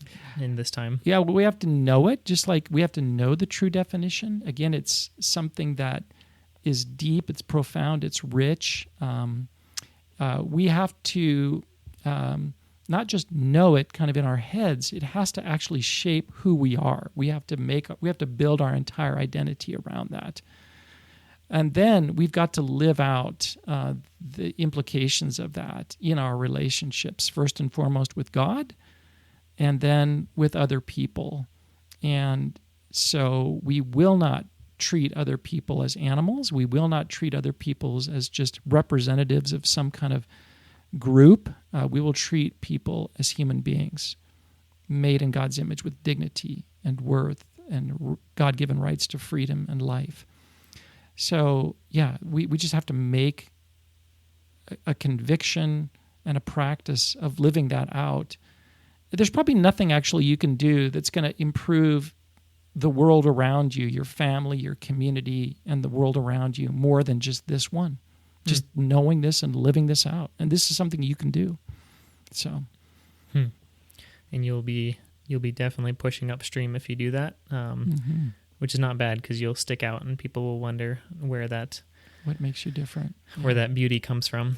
in this time? Yeah, well, we have to know it, just like we have to know the true definition. Again, it's something that is deep, it's profound, it's rich. We have to not just know it kind of in our heads, it has to actually shape who we are. We have to build our entire identity around that. And then we've got to live out the implications of that in our relationships, first and foremost with God, and then with other people. And so we will not treat other people as animals. We will not treat other people as just representatives of some kind of group. We will treat people as human beings, made in God's image with dignity and worth and God-given rights to freedom and life. So, we just have to make a conviction and a practice of living that out. There's probably nothing actually you can do that's going to improve the world around you, your family, your community, and the world around you more than just this one. Just knowing this and living this out. And this is something you can do. So. And you'll be definitely pushing upstream if you do that. Which is not bad because you'll stick out and people will wonder what makes you different, where that beauty comes from.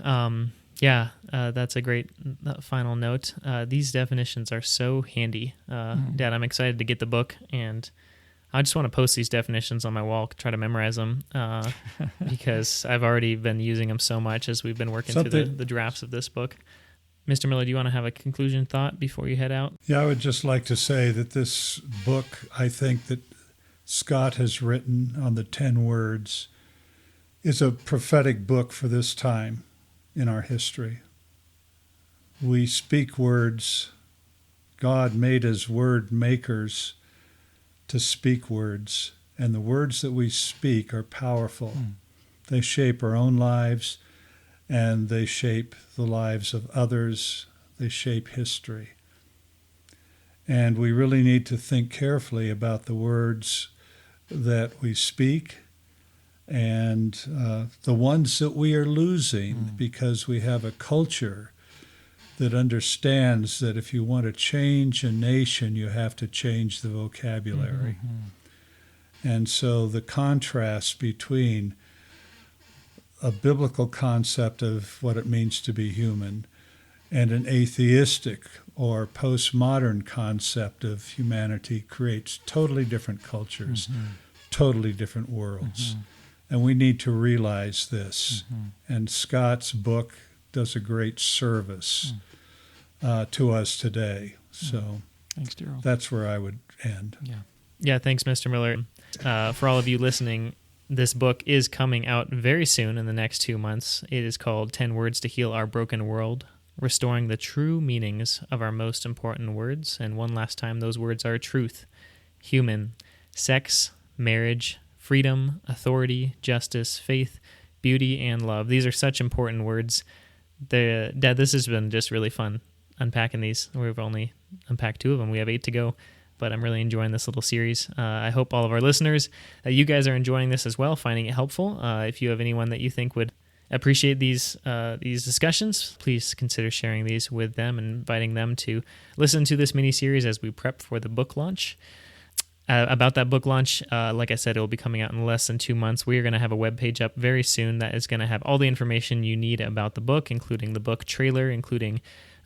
That's a great final note. These definitions are so handy. Dad, I'm excited to get the book, and I just want to post these definitions on my wall, try to memorize them, because I've already been using them so much as we've been working through the drafts of this book. Mr. Miller, do you want to have a conclusion thought before you head out? Yeah, I would just like to say that this book, I think that Scott has written on the 10 words, is a prophetic book for this time in our history. We speak words. God made us word makers to speak words, and the words that we speak are powerful. They shape our own lives, and they shape the lives of others. They shape history. And we really need to think carefully about the words that we speak and the ones that we are losing because we have a culture that understands that if you want to change a nation, you have to change the vocabulary. And so the contrast between a biblical concept of what it means to be human and an atheistic or postmodern concept of humanity creates totally different cultures, totally different worlds. And we need to realize this. And Scott's book does a great service to us today. So thanks, Daryl. That's where I would end. Yeah, thanks, Mr. Miller. For all of you listening, this book is coming out very soon in the next 2 months. It is called 10 Words to Heal Our Broken World, Restoring the True Meanings of Our Most Important Words. And one last time, those words are truth, human, sex, marriage, freedom, authority, justice, faith, beauty, and love. These are such important words. Dad, this has been just really fun unpacking these. We've only unpacked 2 of them. We have 8 to go. but I'm really enjoying this little series. I hope all of our listeners, you guys are enjoying this as well, finding it helpful. If you have anyone that you think would appreciate these discussions, please consider sharing these with them and inviting them to listen to this mini-series as we prep for the book launch. About that book launch, like I said, it will be coming out in less than 2 months. We are going to have a webpage up very soon that is going to have all the information you need about the book, including the book trailer, including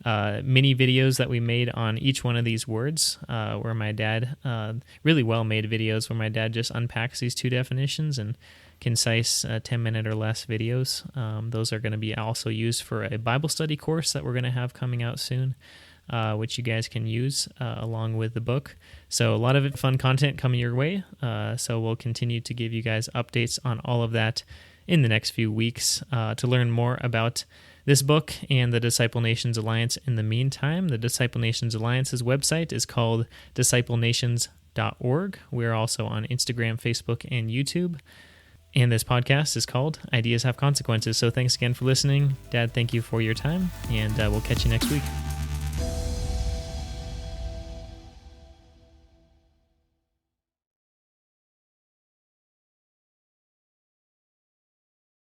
mini videos that we made on each one of these words, where my dad, really well-made videos where my dad just unpacks these two definitions, and concise 10-minute or less videos. Those are going to be also used for a Bible study course that we're going to have coming out soon, which you guys can use along with the book. So a lot of fun content coming your way. So we'll continue to give you guys updates on all of that in the next few weeks. To learn more about this book and the Disciple Nations Alliance in the meantime, the Disciple Nations Alliance's website is called disciplenations.org. We're also on Instagram, Facebook, and YouTube. And this podcast is called Ideas Have Consequences. So thanks again for listening. Dad, thank you for your time, and we'll catch you next week.